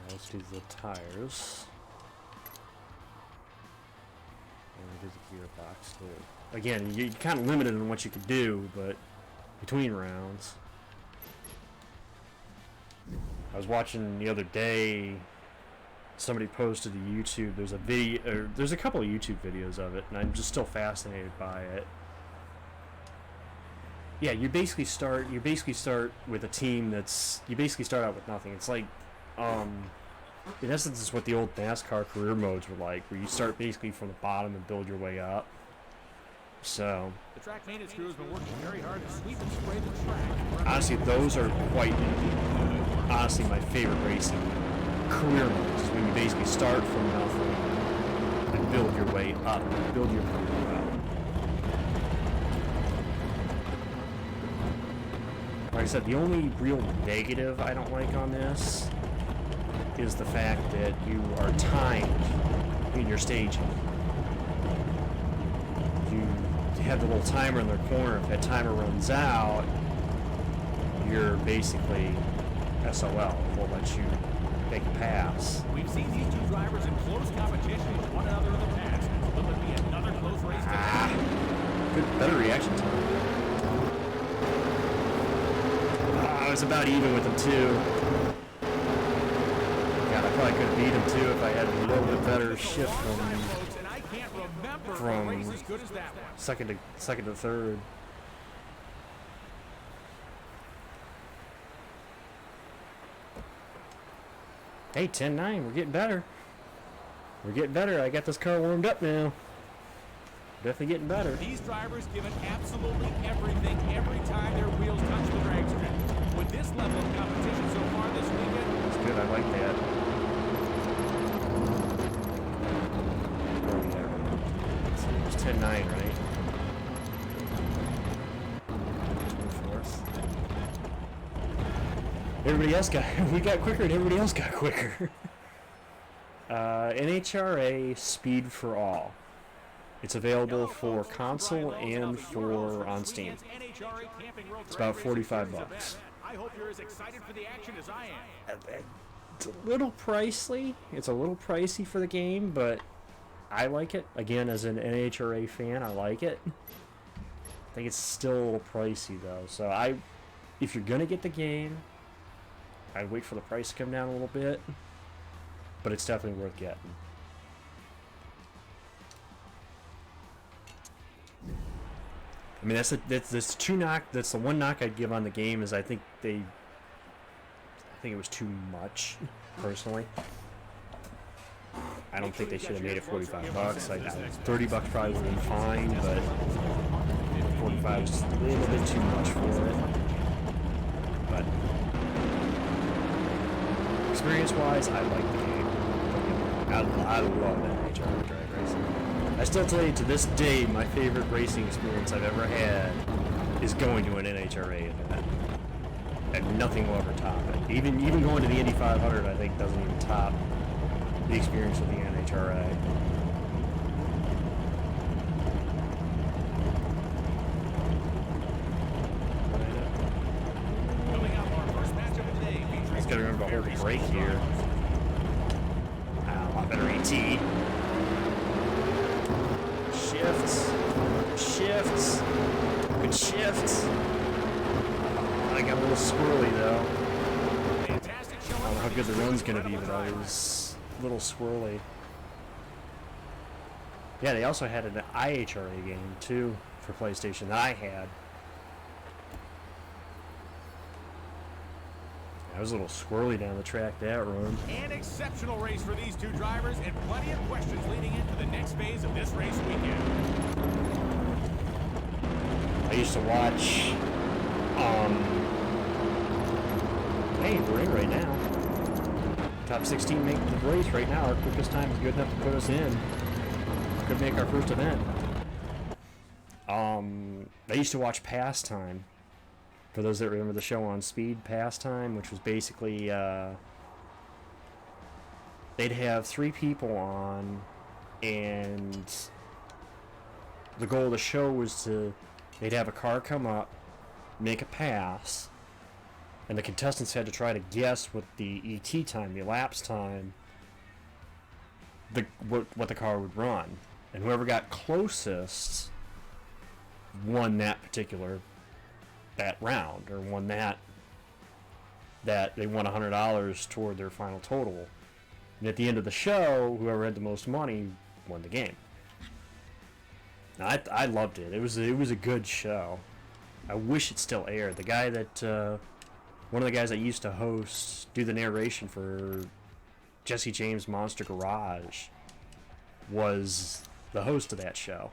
Let's do the tires. And do the gearbox too. Again, you're kind of limited on what you can do, but between rounds. I was watching the other day, somebody posted to YouTube, there's a video, or there's a couple of YouTube videos of it, and I'm just still fascinated by it. Yeah, you basically start with a team that's, you basically start out with nothing. It's like, in essence, it's what the old NASCAR career modes were like, where you start basically from the bottom and build your way up. So, the track maintenance crew has been working very hard to sweep and spray the track. Honestly, those are quite, honestly, my favorite racing career modes, is when you basically start from nothing and build your way up, build your career up. Like I said, the only real negative I don't like on this is the fact that you are timed in your staging. You have the little timer in the corner. If that timer runs out, you're basically SOL. It won't let you make a pass. We've seen these two drivers in close competition with one another in the past. Will it be another close race today? Good, better reaction time. I was about even with him too. God, I probably could have beat him too if I had a little bit better shift from second to third. Hey, 10-9, we're getting better. We're getting better. I got this car warmed up now. Definitely getting better. These drivers give it absolutely everything every time their wheels touch the drag strip. With this level of competition so far this weekend, that's good. I like that. Oh, yeah. It's 10-9, right? 24th. Everybody else got, we got quicker and everybody else got quicker. NHRA Speed for All. It's available for console and for on Steam. It's about $45. I hope you're as excited for the action as I am. It's a little pricey. It's a little pricey for the game, but I like it. Again, as an NHRA fan, I like it. I think it's still a little pricey though. So if you're gonna get the game, I'd wait for the price to come down a little bit, but it's definitely worth getting. I mean, that's two knock. That's the one knock I'd give on the game is I think it was too much, personally. I don't think they should have made it $45. $30 probably would have been fine, but 45 is just a little bit too much for it. But experience-wise, I like the game. I love NHRA drag racing. I still tell you, to this day, my favorite racing experience I've ever had is going to an NHRA event. And nothing will ever top it. Even going to the Indy 500, I think, doesn't even top the experience with the NHRA. Just gotta remember to hold the brake here. A lot better ET. Shifts. Good shifts. I got a little squirrely though. I don't know how good the run's gonna be, but I was a little swirly. Yeah, they also had an IHRA game too for PlayStation that I had. was a little squirrely down the track that run. An exceptional race for these two drivers and plenty of questions leading into the next phase of this race weekend. I used to watch, hey, we're in right now. Top 16 making the race right now. Our quickest time is good enough to put us in. Could make our first event. I used to watch Pastime. For those that remember the show on Speed, Pastime, which was basically, they'd have 3 people on, and the goal of the show was they'd have a car come up, make a pass, and the contestants had to try to guess what the ET time, the elapsed time, what the car would run. And whoever got closest won that round, or won that they won $100 toward their final total. And at the end of the show, whoever had the most money won the game. Now, I loved it. It was a good show. I wish it still aired. The guy that one of the guys that used to do the narration for Jesse James' Monster Garage was the host of that show.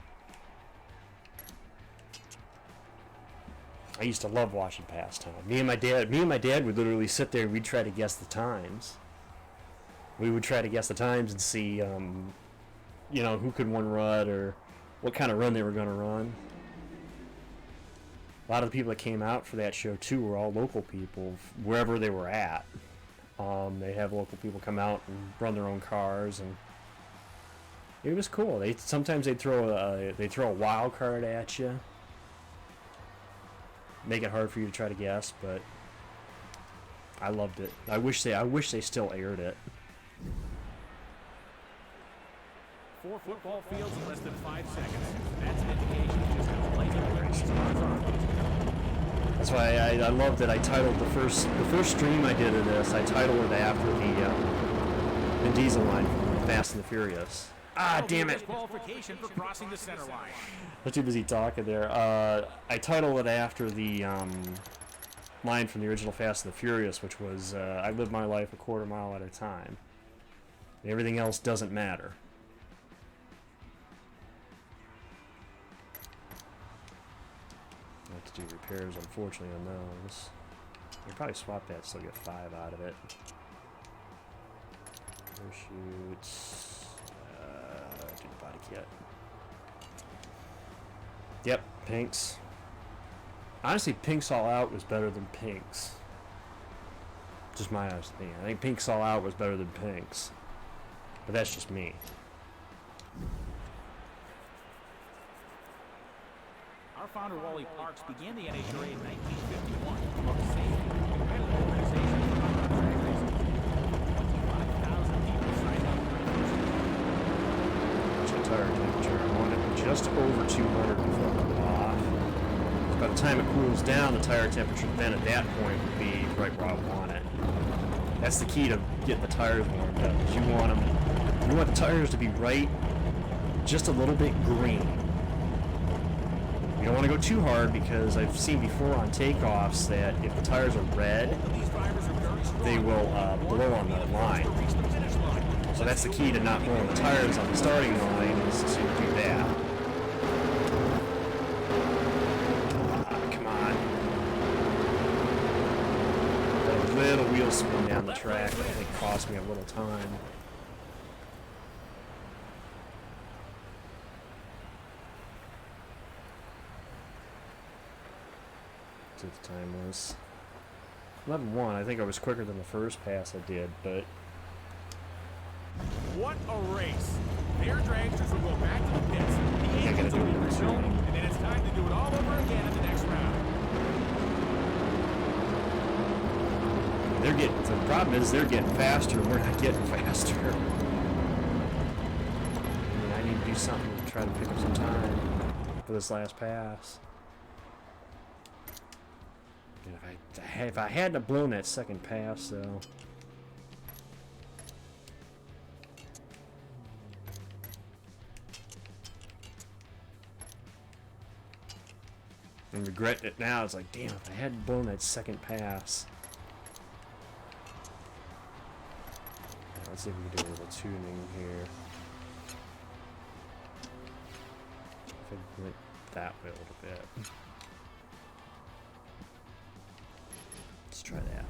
I used to love watching Pastime. Me and my dad would literally sit there and we'd try to guess the times. We would try to guess the times and see, who could win run or what kind of run they were going to run. A lot of the people that came out for that show too were all local people, wherever they were at. They have local people come out and run their own cars, and it was cool. Sometimes they'd throw a wild card at you. Make it hard for you to try to guess, but I loved it. I wish they still aired it. 4 football fields in less than 5 seconds. That's an indication of just how late the race are. That's why I love that I titled the first stream I did of this. I titled it after the Vin Diesel line from Fast and the Furious. Ah, damn it! Qualification for crossing the center line. I'm too busy talking there. I titled it after the line from the original Fast and the Furious, which was, I live my life a quarter mile at a time. Everything else doesn't matter. I have to do repairs, unfortunately, on those. I'll probably swap that, still get 5 out of it. Parachutes. Do the body kit. Yep, Pinks. Honestly, Pinks All Out was better than Pinks. Just my honest opinion. I think Pinks All Out was better than Pinks. But that's just me. Our founder, Wally Parks, began the NHRA in 1951 to promote safety, competitive organization for drag racing. 25,000 people signed up for Check tire temperature. I want it just over 200 before I go off. So by the time it cools down, the tire temperature then at that point would be right where I want it. That's the key to getting the tires warmed up. Is you want the tires to be right, just a little bit green. You don't want to go too hard, because I've seen before on takeoffs that if the tires are red, they will blow on the line. So that's the key to not blowing the tires on the starting line, is to do that. Come on. That little wheel spin down the track, I think, cost me a little time. What the time was 11:01. I think I was quicker than the first pass I did, but what a race! Their dragsters will go back to the pits. The engines will be resumed, and then it's time to do it all over again in the next round. the problem is they're getting faster, and we're not getting faster. I mean, I need to do something to try to pick up some time for this last pass. If I hadn't have blown that second pass, though. And regret it now. It's like, damn, if I hadn't blown that second pass. Let's see if we can do a little tuning here. If it went that way a little bit. Let's try that.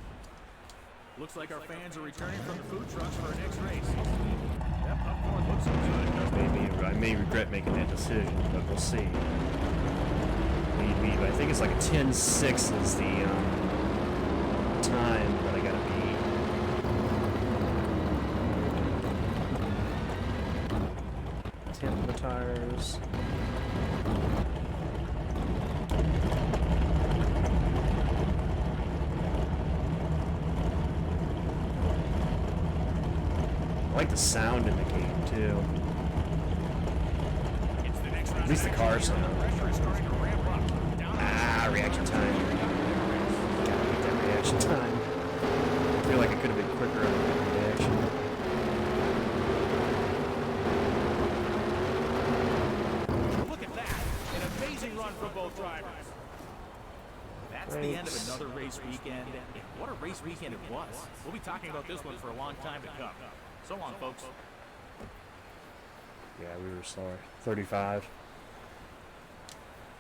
Looks like our fans are returning from the food trucks for our next race. That popcorn looks so good. I may regret making that decision, but we'll see. I think it's like a 10:06 is the time that I gotta be. Temp the tires. I like the sound in the game too. At least the car sound. Ah, reaction time. Gotta beat that reaction time. I feel like it could have been quicker on the reaction. Look at that! An amazing run from both drivers. That's the end of another race weekend. And what a race weekend it was. We'll be talking about this one for a long time to come. So long, folks. Yeah, we were slower. 35.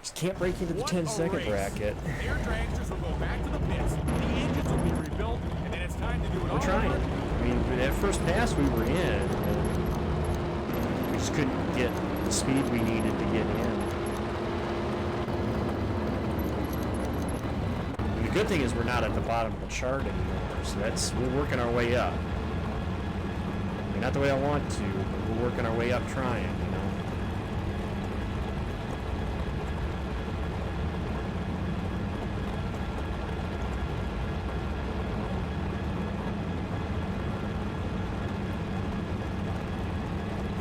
Just can't break into the 10-second bracket. Air dragsters will go back to the pits. The engines will be rebuilt, and then it's time to do it all We're trying. over. I mean, at first pass we were in, and we just couldn't get the speed we needed to get in. And the good thing is we're not at the bottom of the chart anymore, so we're working our way up. I mean, not the way I want to, but we're working our way up trying, you know.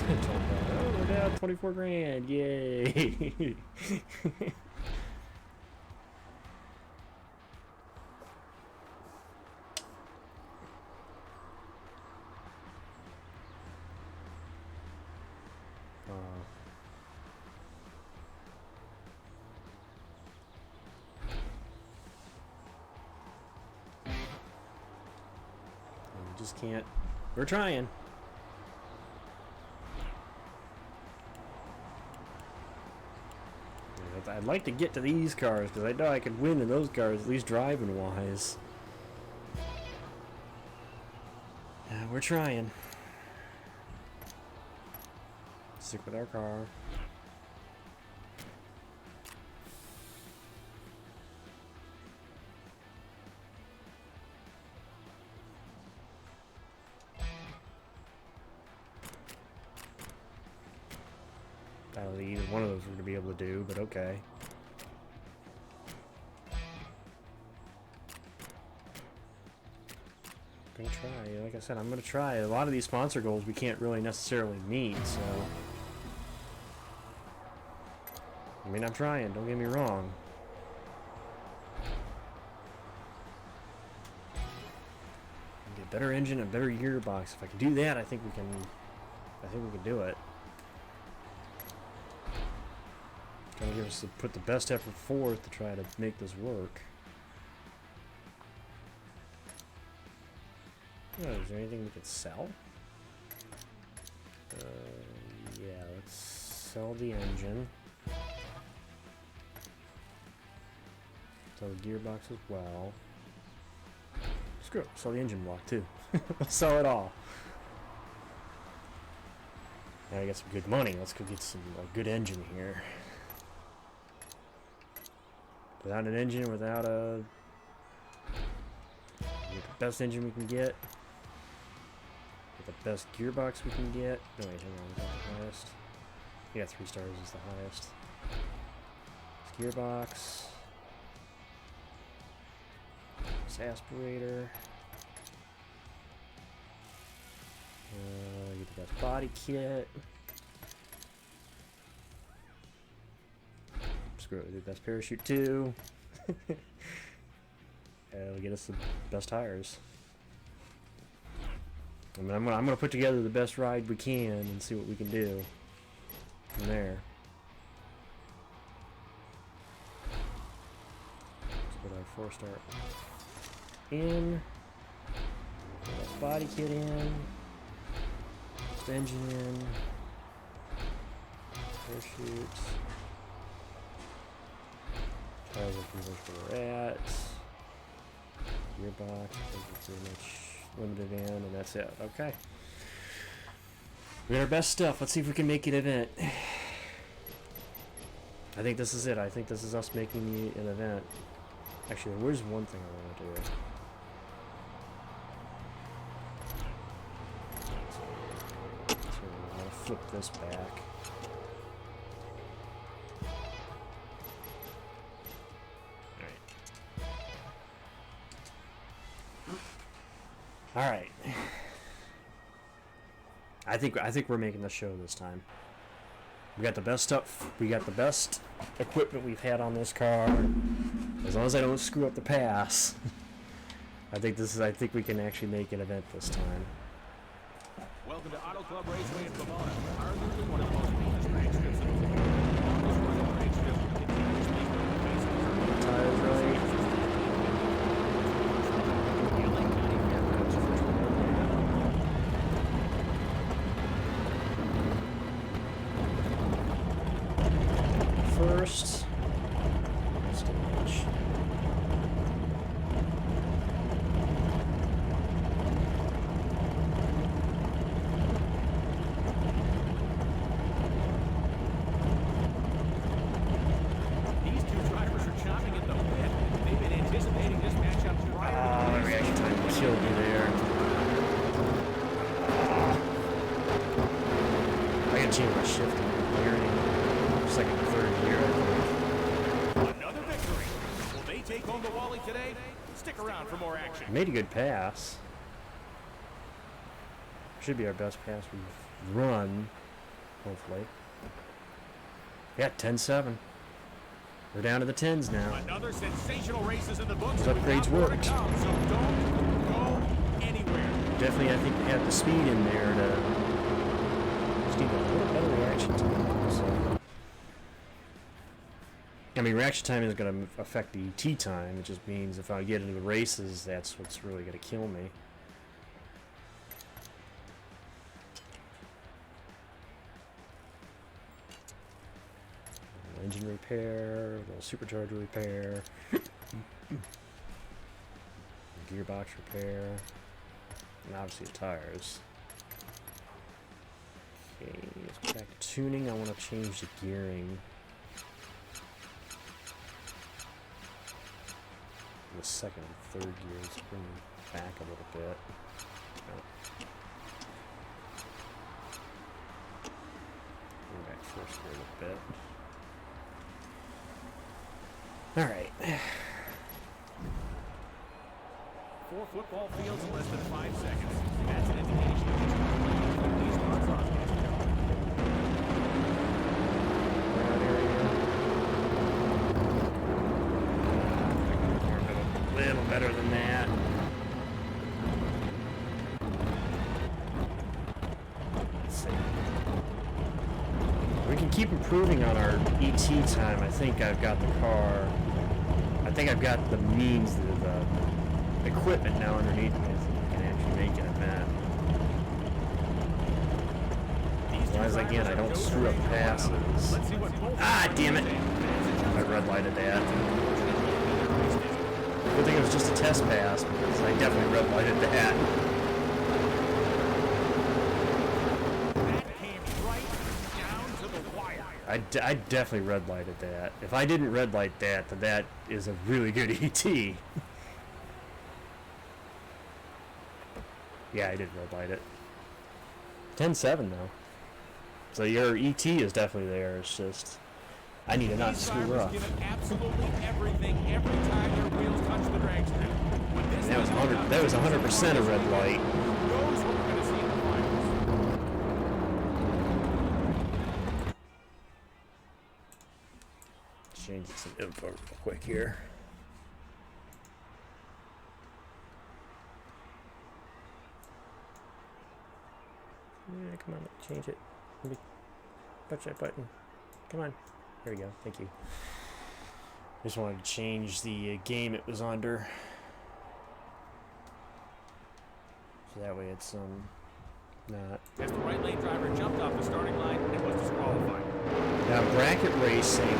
Oh, we're down 24 grand, yay! We just can't. We're trying. I'd like to get to these cars because I know I could win in those cars, at least driving wise. We're trying. Stick with our car. Either one of those we're going to be able to do, but okay. I'm going to try. Like I said, I'm going to try. A lot of these sponsor goals we can't really necessarily meet, so... I mean, I'm trying. Don't get me wrong. Get a better engine, a better gearbox. If I can do that, I think we can do it. Trying to give us to put the best effort forth to try to make this work. Oh, is there anything we could sell? Yeah, let's sell the engine. Sell the gearbox as well. Screw it, sell the engine block too. Sell it all. Now I got some good money. Let's go get some good engine here. Without an engine, without a... Get the best engine we can get. Get the best gearbox we can get. No, wait, hang on, is that the highest? Yeah, 3 stars is the highest. This gearbox. This aspirator. Get the best body kit. Screw it, the best parachute too. It'll get us the best tires. I mean, I'm gonna put together the best ride we can and see what we can do from there. Let's put our 4-star in. Put our body kit in. Boost engine. Parachute. Tires are pretty much where we're at. Gearbox, I think we're pretty much limited in, and that's it. Okay. We got our best stuff. Let's see if we can make an event. I think this is it. I think this is us making an event. Actually, there's one thing I want to do. So I'm going to flip this back. All right. I think we're making the show this time. We got the best stuff. We got the best equipment we've had on this car. As long as I don't screw up the pass, I think we can actually make an event this time. Welcome to Auto Club Raceway in Pomona, arguably one of the most famous drag strips in the world. Longest running drag strip continues to make new faces. Tires right. First stage. These two drivers are chomping at the bit. They've been anticipating this matchup prior to the Reaction time killed me there. I gotta change my shift gearing. It's like a third gear, I think. Another victory. Will they take home the Wally today? Stick around for more action. Made a good pass. Should be our best pass we've run, hopefully. Yeah, 10-7. We're down to the 10s now. Another sensational race is in the books. Those upgrades worked. So don't go anywhere. Definitely, I think we have the speed in there to just need a little better reaction time. So. I mean, reaction time is going to affect the ET time. It just means if I get into the races, that's what's really going to kill me. Engine repair, a little supercharger repair, gearbox repair, and obviously the tires. Okay, let's go back to tuning. I want to change the gearing. The second and third gears, bring them back a little bit. Bring back first gear a little bit. All right. 4 football fields in less than 5 seconds. That's an indication of just how these cars are. A little better than that. Let's see. We can keep improving on our ET time. I think I've got the car. I think I've got the means, the equipment now underneath me. I think we can actually make an event. As long as, again, I don't screw up passes. Ah, damn it! I red lighted that. Good thing it was just a test pass, because I definitely red lighted that. I definitely red lighted that. If I didn't red light that, then that is a really good ET. Yeah, I did red light it. 10-7 though. So your ET is definitely there. It's just I need to not screw up. Absolutely everything every time their wheels touch the drag strip. That was 100% a red light. Knows what we're going to see in the finals. Change some info real quick here. Yeah, come on, change it. Let me touch that button. Come on. There we go. Thank you. Just wanted to change the game it was under. So that way it's Not. As the right lane driver jumped off the starting line and was disqualified. Now, bracket racing,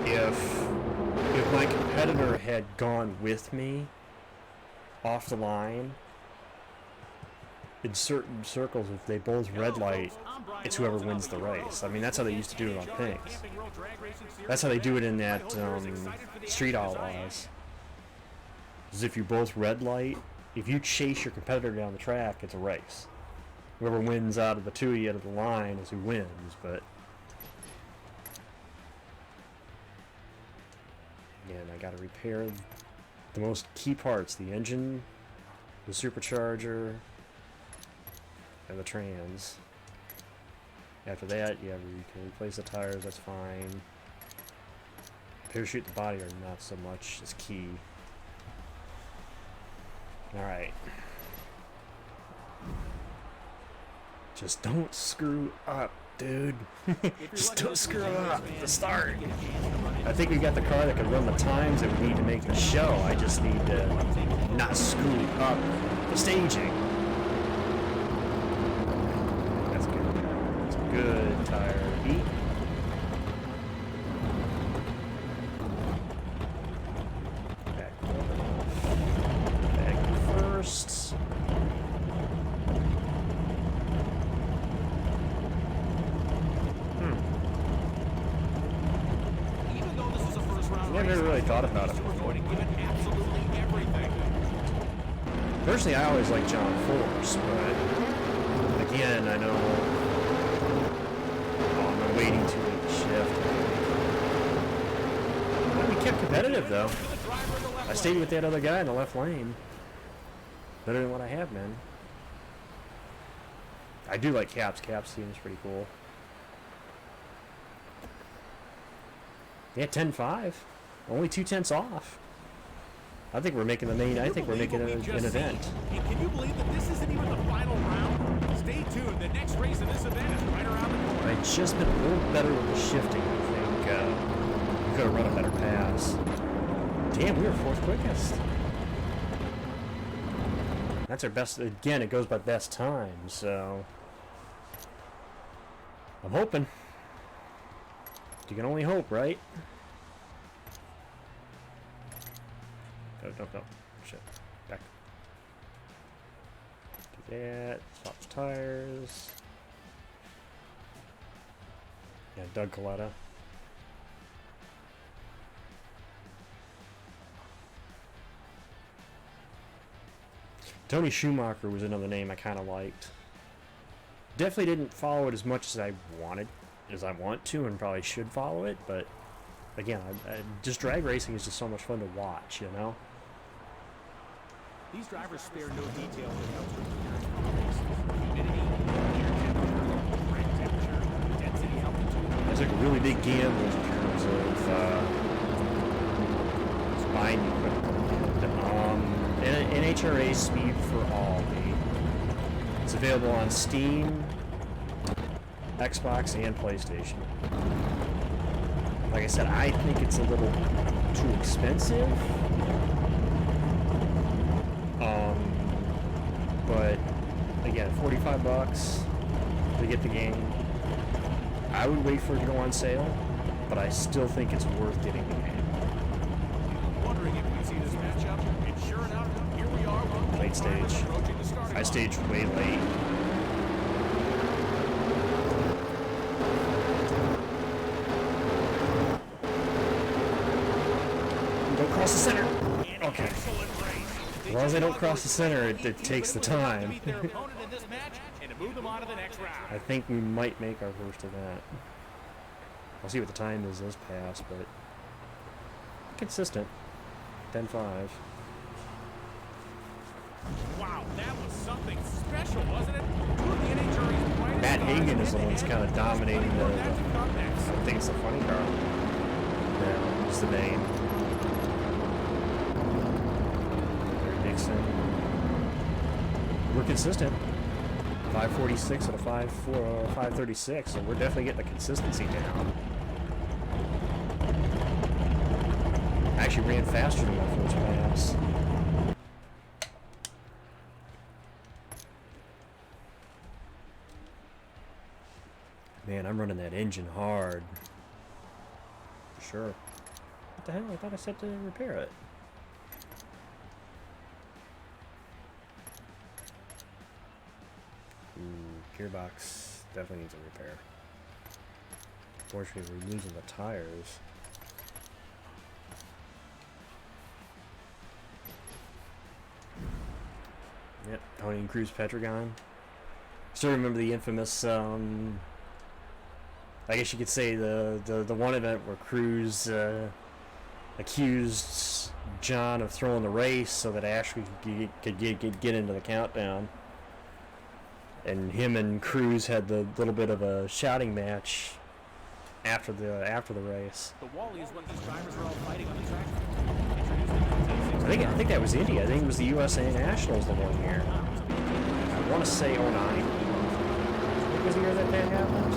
if my competitor had gone with me off the line, in certain circles, if they both red light, it's whoever wins the race. I mean, that's how they used to do it on Pinks. That's how they do it in that Street Outlaws. Is if you both red light, if you chase your competitor down the track, it's a race. Whoever wins out of the two of you out of the line is who wins, but... Again, I gotta repair the most key parts, the engine, the supercharger, and the trans. After that, yeah, we can replace the tires, that's fine. Parachute and the body are not so much as key. Alright. Just don't screw up, dude. Just don't screw up at the start. I think we got the car that can run the times that we need to make the show. I just need to not screw up the staging. That's good. That's good tire heat. Back first. I never really thought about it before. Personally, I always like John Force, but again, I know I'm waiting to make the shift. Well, we kept competitive, though. I stayed with that other guy in the left lane. Better than what I have been. I do like Caps. Caps seems pretty cool. Yeah, 10-5. Only 2/10 off. I think we're making the main. I think we're making an event. Hey, can you believe that this isn't even the final round? Stay tuned. The next race in this event is right around the corner. I'd just been a little better with the shifting. I think we could have run a better pass. Damn, we were fourth quickest. That's our best. Again, it goes by best time. So I'm hoping. You can only hope, right? No. Shit. Back. Do that. Swap the tires. Yeah, Doug Coletta. Tony Schumacher was another name I kind of liked. Definitely didn't follow it as much as I wanted, as I want to, and probably should follow it, but again, just drag racing is just so much fun to watch, you know? These drivers spare no detail when it comes to race. Humidity, air temperature, brake temperature, density, altitude. It's like a really big gamble in terms of buying equipment. NHRA Speed for All. It's available on Steam, Xbox, and PlayStation. Like I said, I think it's a little too expensive. But again, $45 to get the game. I would wait for it to go on sale, but I still think it's worth getting the game. Wondering if we see this matchup, and sure enough, here we are. Late stage. I staged way late. Don't cross the center. Okay. As long as I don't cross the center, it takes the time. I think we might make our first event. I'll see what the time is this pass, but consistent. 10-5. Wow, that was something special, wasn't it? Matt Hagen is the one that's kind of dominating the I think it's the funny car. Yeah, it's the name. We're consistent. 546 out of 536, so we're definitely getting the consistency down. I actually ran faster than my first pass. Man, I'm running that engine hard. For sure. What the hell? I thought I said to repair it. Ooh, gearbox definitely needs a repair. Unfortunately, we're losing the tires. Yep, Tony and Cruz Petragon. Still remember the infamous, I guess you could say the one event where Cruz accused John of throwing the race so that Ashley could get into the countdown. And him and Cruz had the little bit of a shouting match after the race. The Wally is what these drivers are all fighting on the track. I think that was Indy. I think it was the USA Nationals the one year. I want to say 09. I think it was the year that happened.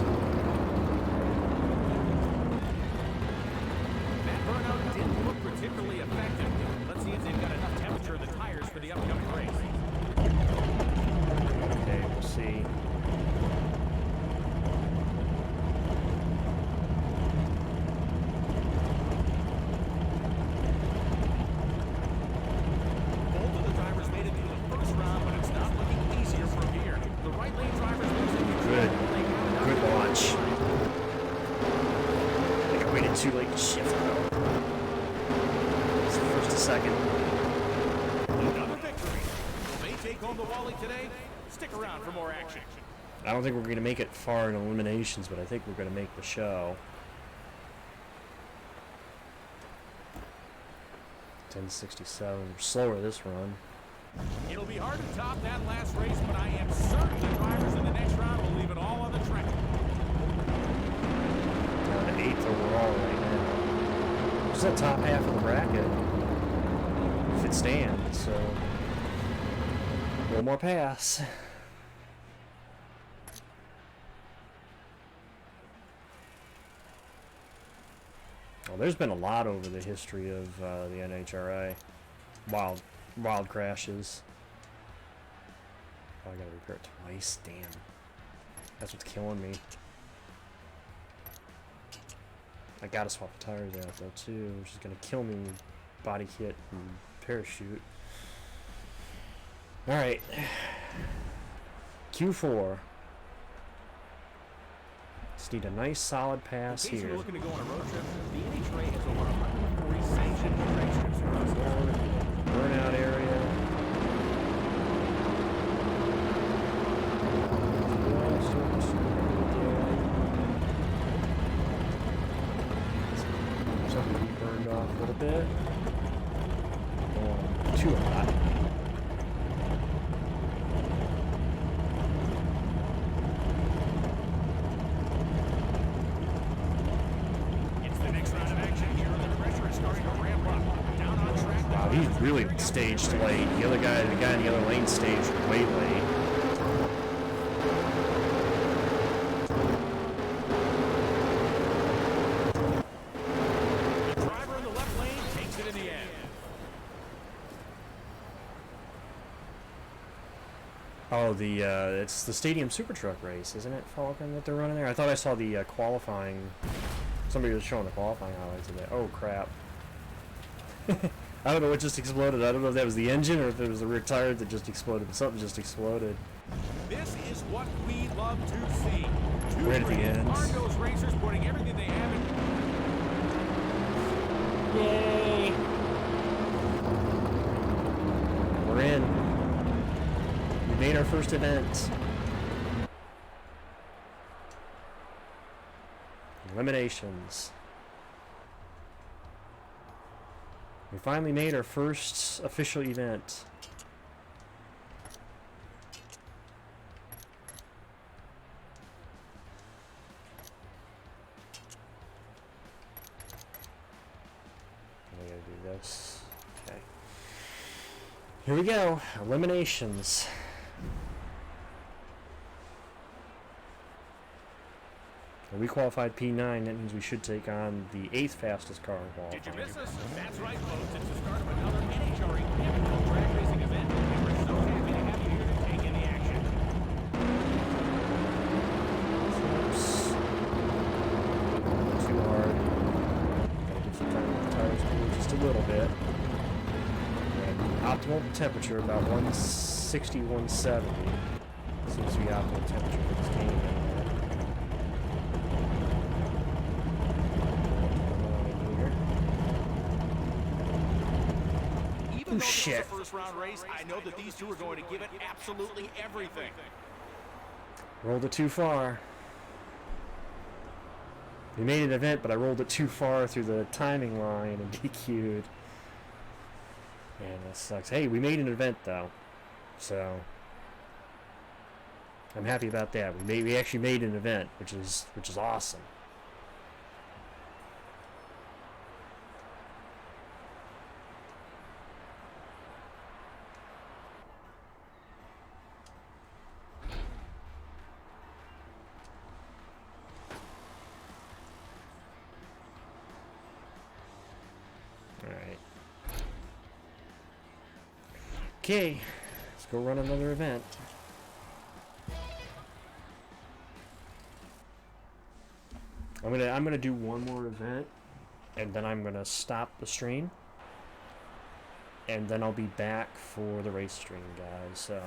That burnout didn't look particularly effective. Let's see if they've got enough temperature in the tires for the upcoming race. Okay, we'll see. Too late to shift though. It's first to second. Another victory. Will they take home the Wally today? Stick around for more action. I don't think we're going to make it far in eliminations, but I think we're going to make the show. 10:67. We're slower this run. It'll be hard to top that last race, but I am certain the drivers in the next round will leave it all on the track. Down to 8th overall right now. Just the top half of the bracket. If it stands, so one more pass. Well, there's been a lot over the history of the NHRA. Wild crashes. Oh, I gotta repair it twice. Damn. That's what's killing me. I gotta swap the tires out though too, which is gonna kill me. Body kit and parachute. Alright. Q4. Just need a nice solid pass in case here. You're looking to go on a road trip, the NHRA has over 140 sanctioned road trips across the country. Burnout area. Something to be burned off a little bit. Too hot. It's the next round of action here. The pressure is starting to ramp up. Down on track. Wow, he's really staged late. The guy in the other lane staged way late. The driver in the left lane takes it in the end. Oh, it's the Stadium Super Truck race, isn't it, Falcon, that they're running there? I thought I saw the qualifying. Somebody was showing the qualifying highlights of that. Oh, crap. I don't know what just exploded. I don't know if that was the engine or if it was the rear tire that just exploded, but something just exploded. This is what we love to see. Two Right at the end. hard-nosed racers putting everything they have in. Yay! We're in. We made our first event. Eliminations. We finally made our first official event. I gotta do this. Okay. Here we go. Eliminations. We qualified P9. That means we should take on the 8th fastest car in qualifying. Did you miss us? That's right, folks. It's the start of another NHRA Chemical drag racing event, and we're so happy to have you here to take in the action. just a little bit. Optimal temperature about 160, 170. Seems to be optimal temperature for this game anyway. Even though this is a first-round race, I know that these two are going to give it absolutely everything. Rolled it too far. We made an event, but I rolled it too far through the timing line and DQ'd. Man, that sucks. Hey, we made an event though, so I'm happy about that. We actually made an event, which is awesome. Okay, let's go run another event. I'm gonna do one more event, and then I'm gonna stop the stream, and then I'll be back for the race stream, guys. So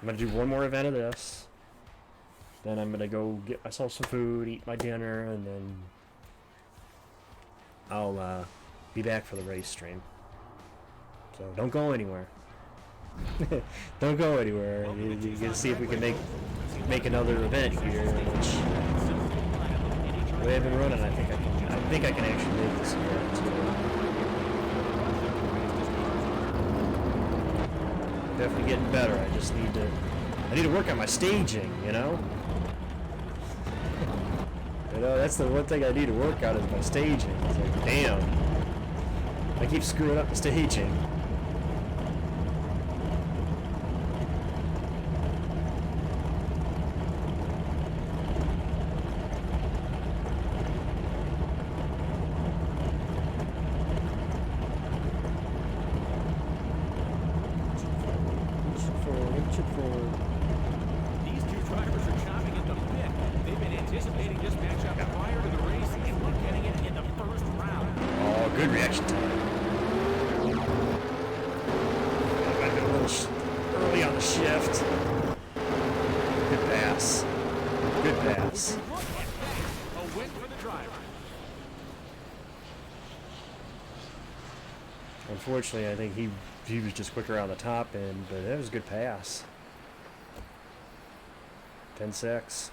I'm gonna do one more event of this, then I'm gonna go get myself some food, eat my dinner, and then I'll be back for the race stream. So don't go anywhere. Don't go anywhere. You can see if we can make another event here, which the way I've been running, I think I can actually make this event too. Definitely getting better. I just need to work on my staging, you know? You know, that's the one thing I need to work on is my staging. It's like, damn, I keep screwing up the staging. These two drivers are chomping at the bit. They've been anticipating this matchup prior to the race, and we're getting it in the first round. Oh, good reaction time. I got a little early on the shift. Good pass. Good pass. Look at that. A win for the driver. Unfortunately, I think he was just quicker on the top end, but that was a good pass. 10-6.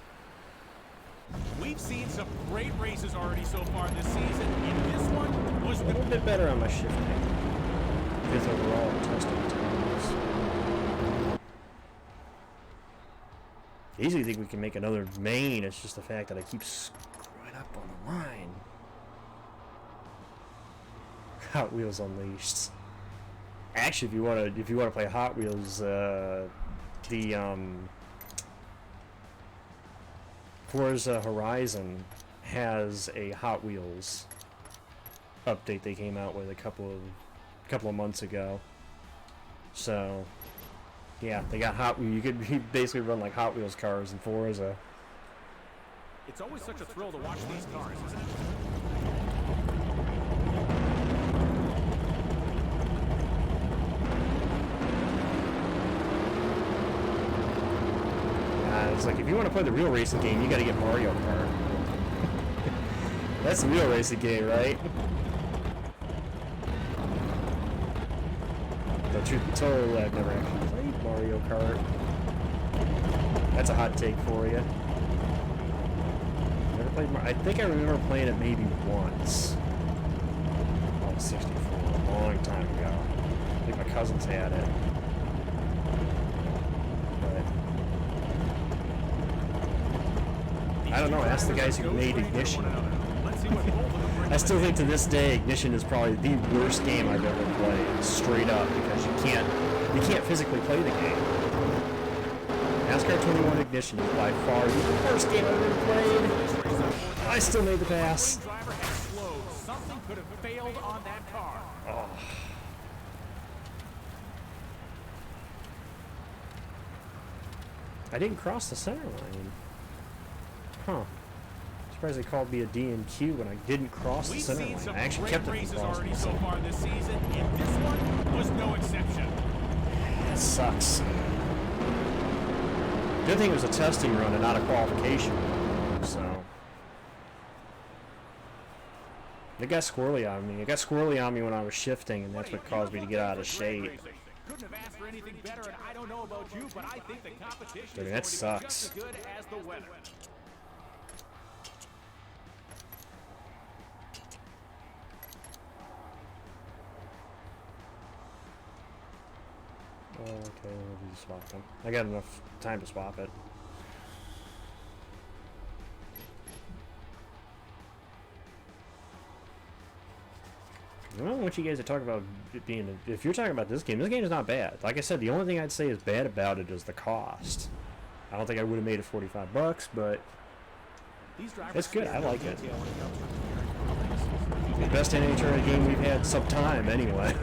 We've seen some great races already so far this season, and this one was A little bit better on my shifting. Because overall, I'm testing times. Easily think we can make another main. It's just the fact that I keep screwing up on the line. Hot Wheels Unleashed. Actually, if you wanna play Hot Wheels, Forza Horizon has a Hot Wheels update they came out with a couple of months ago. So yeah, they got you could basically run like Hot Wheels cars in Forza. It's always such a thrill to watch these cars, isn't it? It's like, if you want to play the real racing game, you got to get Mario Kart. That's the real racing game, right? The truth be told, I've never actually played Mario Kart. That's a hot take for you. Never played I think I remember playing it maybe once. On 64, a long time ago. I think my cousins had it. I don't know, ask the guys who made Ignition. I still think to this day Ignition is probably the worst game I've ever played, straight up, because you can't physically play the game. NASCAR 21 Ignition is by far the worst game I've ever played. I still made the pass. Something could have failed on that car. Oh. I didn't cross the center line. Huh. Surprised they called me a DNQ when I didn't cross the We've center seen line. some I actually great kept it from races crossing already the so center. far this season, and this one was no exception. That sucks. Good thing it was a testing run and not a qualification run, so. It got squirrely on me. It got squirrely on me when I was shifting, and that's what caused me to get out of shape. Couldn't have asked for anything better, and I don't know about you, but I think the competition Dude, is that going to be sucks. just as good as the weather. Okay, we'll just swap them. I got enough time to swap it. I don't want you guys to talk about it being. If you're talking about this game is not bad. Like I said, the only thing I'd say is bad about it is the cost. I don't think I would have made it $45, but it's good. I like it. The best NHRA game we've had some time, anyway.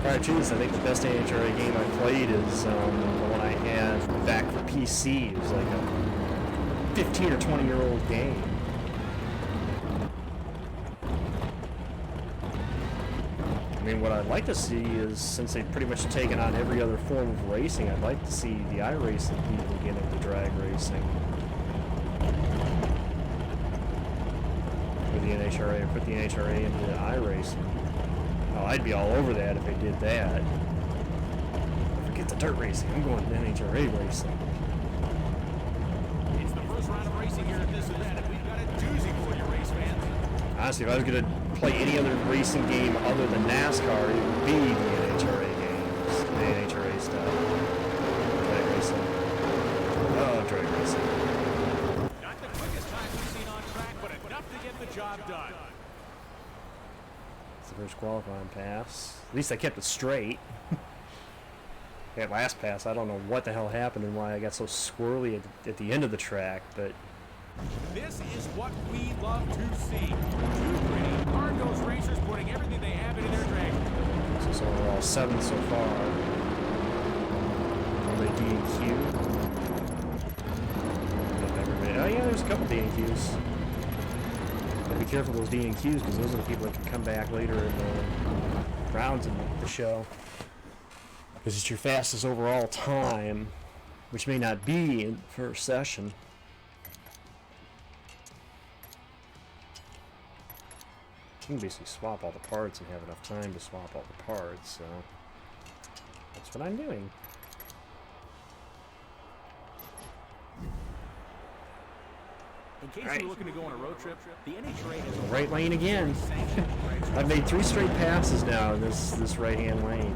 Prior to this, I think the best NHRA game I played is the one I had back for PC. It was like a 15 or 20-year-old game. I mean, what I'd like to see is, since they've pretty much taken on every other form of racing, I'd like to see the iRacing people get into drag racing. Or the NHRA, or put the NHRA into iRacing. Oh, I'd be all over that if they did that. Forget the dirt racing, I'm going to NHRA racing. It's the first round of racing here at this event, and we've got a doozy for you, race fans. Honestly, if I was going to play any other racing game other than NASCAR, it would be the NHRA games. The NHRA stuff. Drag racing. Oh, drag racing. Not the quickest time we've seen on track, but enough to get the job done. It's the first qualifying pass. At least I kept it straight. That last pass, I don't know what the hell happened and why I got so squirrely at the end of the track, but This is what we love to see. Too pretty, hard-nosed racers putting everything they have into their drag. so we're all 7 so far. Are they D&Q? Oh yeah, there's a couple D&Qs. But be careful those D&Qs, because those are the people that can come back later in the rounds in the show. Because it's your fastest overall time, which may not be in the first session. You can basically swap all the parts and have enough time to swap all the parts, so that's what I'm doing. In case you're looking to go on a road trip, the NHRA has a Right lane again. I've made 3 straight passes now in this right-hand lane.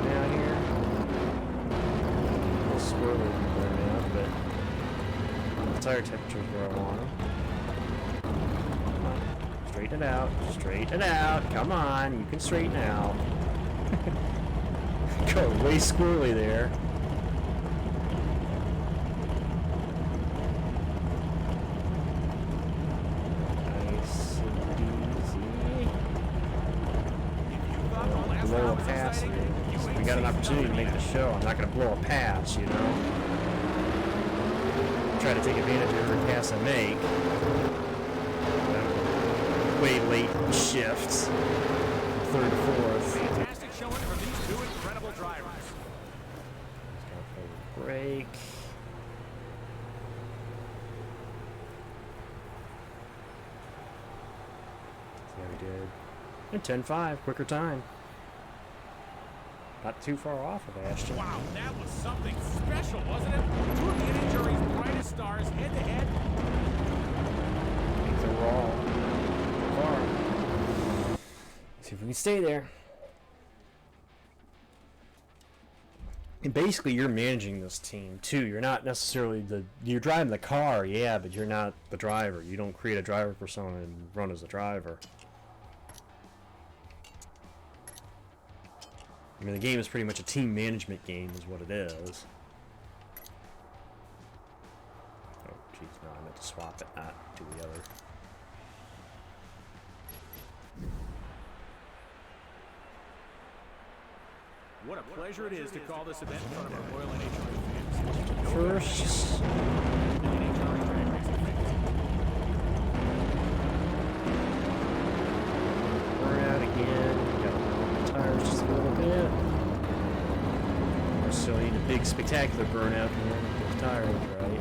Down here. A little swirly there now, but the tire temperature's where I want them. Come on. Straighten it out. Straighten it out. Come on. You can straighten out. Go way squirrely there. Blow a pass. We got an opportunity to make the show. I'm not going to blow a pass, you know. Try to take advantage of every pass I make. Way late shifts. 3rd to 4th. fantastic showing from these two incredible drivers. Break. Yeah, we did. And 10-5, quicker time. Not too far off of Ashton. Wow, that was something special, wasn't it? Two of the NHRA's brightest stars head-to-head. I think they're all far. See if we can stay there. And basically, you're managing this team too. You're not necessarily you're driving the car, yeah, but you're not the driver. You don't create a driver persona and run as a driver. I mean, the game is pretty much a team management game, is what it is. Oh, jeez, no, I meant to swap it, not do the other. What a pleasure it is to call this event in front of our Royal NHRA fans. First. Burnout again. Got the tires just a little bit. We're still need a big spectacular burnout and then get the tires right.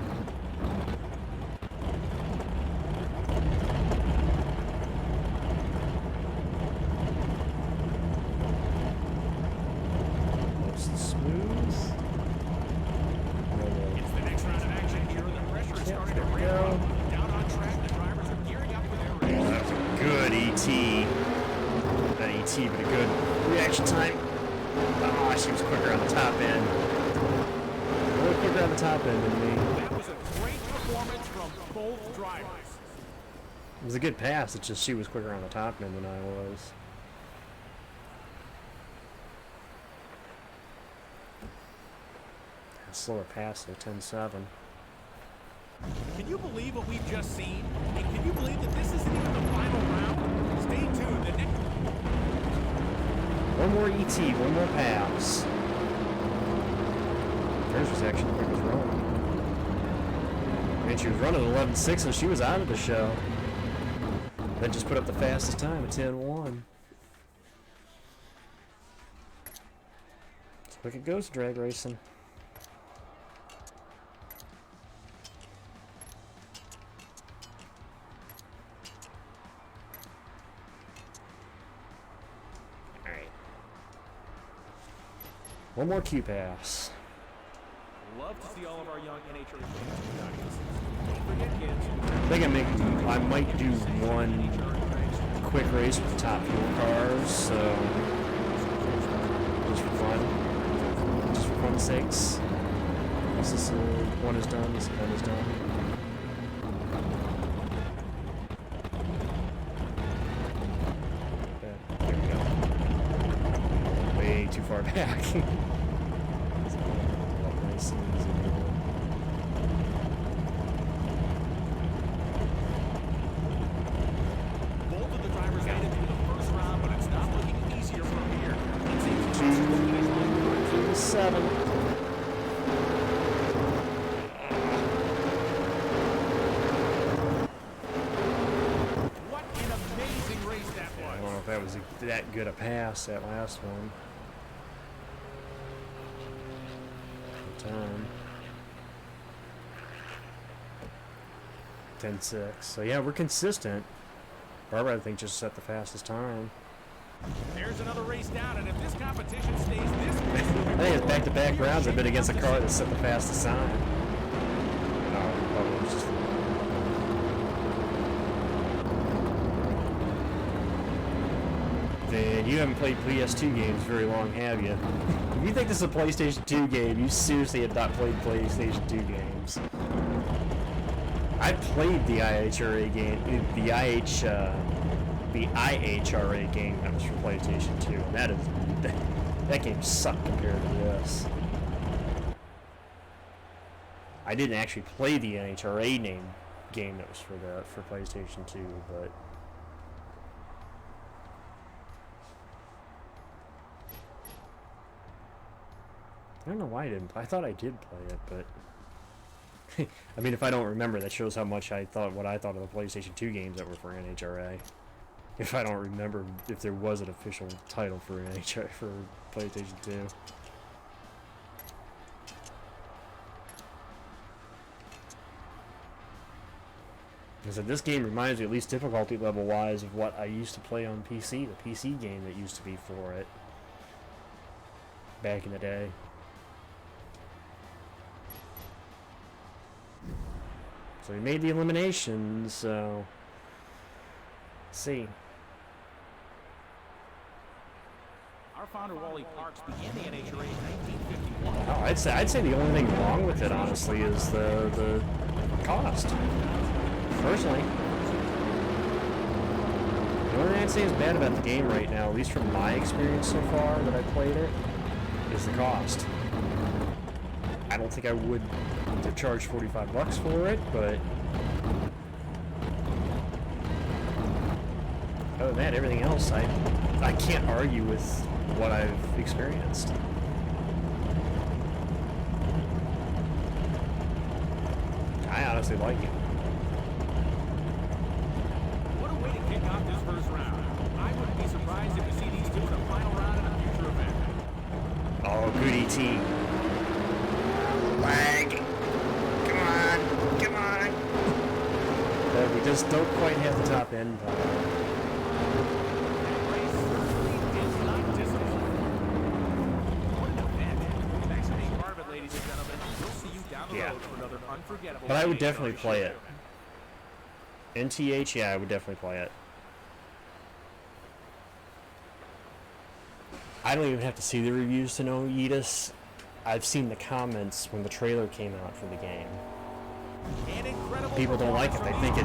But a good reaction time. Oh, she was quicker on the top end. A little quicker on the top end than me. That was a great performance from both drivers. It was a good pass. It's just she was quicker on the top end than I was. A slower pass at 10-7. Can you believe what we've just seen? And can you believe that this isn't even the final round? Stay tuned. The next... One more ET, one more pass. Hers was actually the quickest run. And she was running 11.6 and she was out of the show. Then just put up the fastest time at 10.1. That's quick it goes, drag racing. One more Q pass. Love to see all of our young NHRA fans in the audience. Don't forget, kids. I might do one quick race with the top fuel cars, so just for fun's sakes. This is one is done. This one is done. There we go. Way too far back. Both of the drivers made it through the first round, but it's not looking easier from here. 7. What an amazing race that was. I don't know if that was that good a pass, that last one. Time. 10.6. So yeah, we're consistent. Barbara, I think, just set the fastest time. There's another race down, and if this competition stays this way, I think it's back-to-back rounds. I've been against a car that set the fastest time. Probably was just... Then you haven't played PS2 games very long, have you? If you think this is a PlayStation 2 game, you seriously have not played PlayStation 2 games. I played the IHRA game, the IHRA game that was for PlayStation 2, and that game sucked compared to this. I didn't actually play the NHRA game that was for PlayStation 2, but I don't know why I didn't play. I thought I did play it, but I mean, if I don't remember, that shows how much what I thought of the PlayStation 2 games that were for NHRA. If I don't remember if there was an official title for NHRA for PlayStation 2. I said, this game reminds me, at least difficulty level wise, of what I used to play on PC, the PC game that used to be for it back in the day. So we made the eliminations, so let's see. our founder Wally Parks began the NHRA in 1951. Oh, I'd say the only thing wrong with it, honestly, is the cost. Personally, the only thing I'd say is bad about the game right now, at least from my experience so far that I played it, is the cost. I don't think I would have charged $45 for it, but other than that, everything else, I can't argue with what I've experienced. honestly like it. What a way to kick off this first round. I wouldn't be surprised if we see these two in the final round in a future event. Oh, good ET. Lag. Come on. Come on. But we just don't quite have the top end. Yeah. But I would definitely play it. NTH, yeah, I would definitely play it. I don't even have to see the reviews to know Yeetus. I've seen the comments when the trailer came out for the game. People don't like it. They think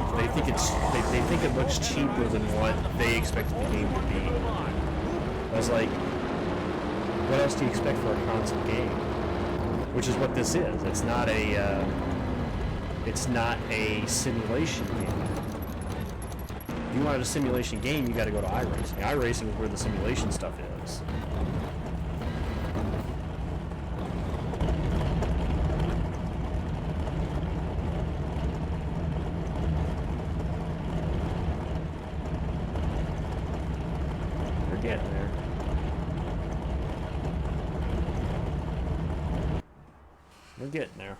it looks cheaper than what they expected the game to be. I was like, what else do you expect for a console game? Which is what this is. It's not a simulation game. If you wanted a simulation game, you got to go to iRacing. iRacing is where the simulation stuff is. We're getting there. We're getting there.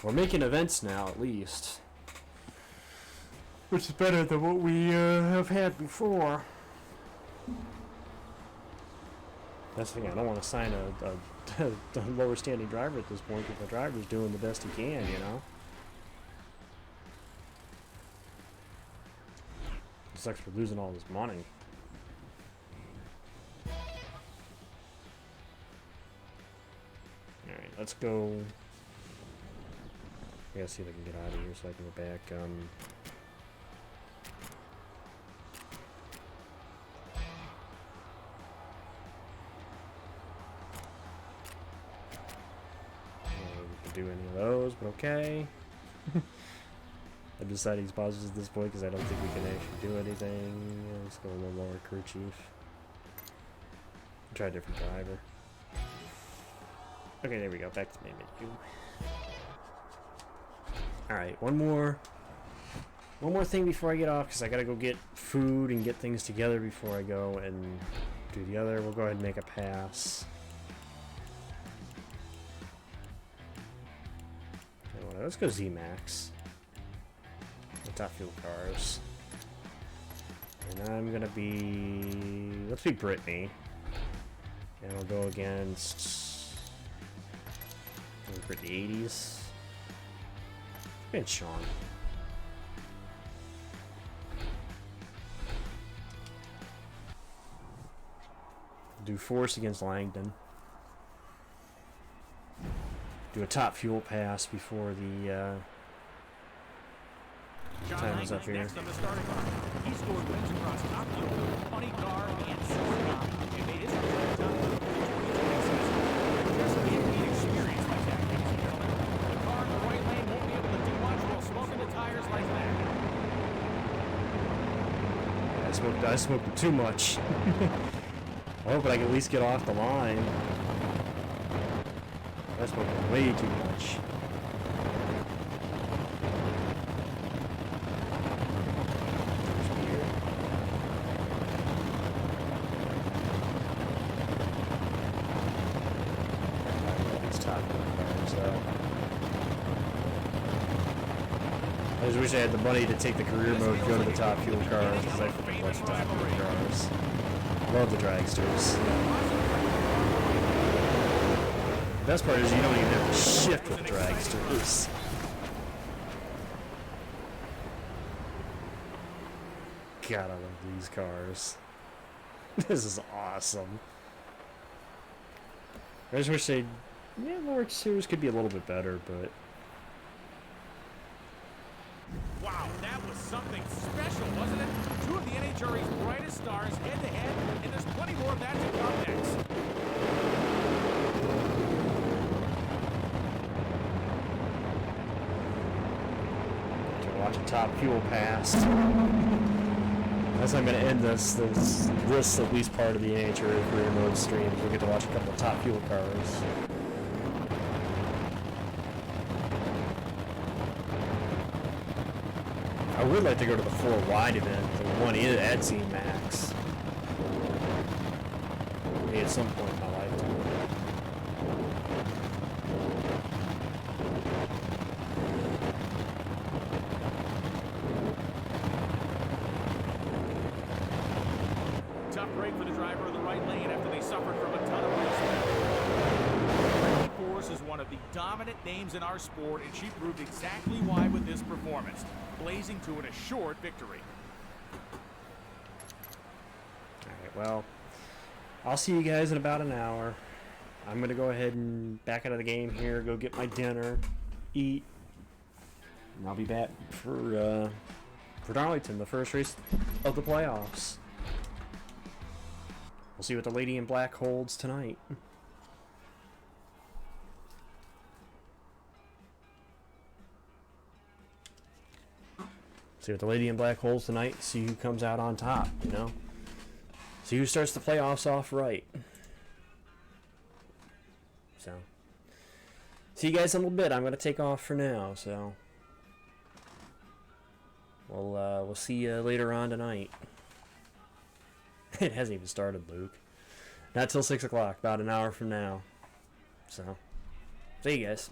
We're making events now, at least. Which is better than what we have had before. That's the thing, I don't want to sign a lower standing driver at this point because the driver's doing the best he can, you know? It sucks for losing all this money. Alright, let's go. I gotta see if I can get out of here so I can go back. We can do any of those, but okay. I've decided he's pauses at this point because I don't think we can actually do anything. Let's go a little lower, crew chief. Try a different driver. Okay, there we go. Back to main menu. Alright, one more thing before I get off, because I gotta go get food and get things together before I go and do the other. We'll go ahead and make a pass. Let's go Z-Max. The top fuel cars. And I'm gonna be... let's be Brittany. And we'll go against... for the 80s. And Sean. Do Force against Langdon. Do a top fuel pass before the time is up here. Next on the starting line. He scored wins across top fuel, funny car, and super car. And made his return top fuel just being experienced by Jack, ladies and gentlemen. The car in the right lane won't be able to do much while smoking the tires like that. I smoked too much. I hope I can at least get off the line. I smoked way too much. I just wish I had the money to take the career mode, go to the top fuel cars, because I freaking love the top fuel cars. Love the dragsters. The best part is you don't even have to shift with the dragsters. God, I love these cars. This is awesome. I just wish they'd... yeah, Lord Series could be a little bit better, but... Wow, that was something special, wasn't it? Two of the NHRA's brightest stars head-to-head, and there's plenty more of that to come next. To watch a top fuel pass. That's how I'm going to end this at least part of the NHRA career mode stream. We'll get to watch a couple of top fuel cars. I would like to go to the 4 wide event, the one at Z Max. Maybe at some point in my lifetime. Tough break for the driver of the right lane after they suffered from a ton of race. Force is one of the dominant names in our sport, and she proved exactly why with this performance, blazing to an assured victory. Alright, well, I'll see you guys in about an hour. I'm going to go ahead and back out of the game here, go get my dinner, eat, and I'll be back for Darlington, the first race of the playoffs. We'll see what the Lady in Black holds tonight. See what the Lady in Black holds tonight. See who comes out on top, you know? See who starts the playoffs off right. So, see you guys in a little bit. I'm going to take off for now, so we'll see you later on tonight. It hasn't even started, Luke. Not till 6 o'clock, about an hour from now. So, see you guys.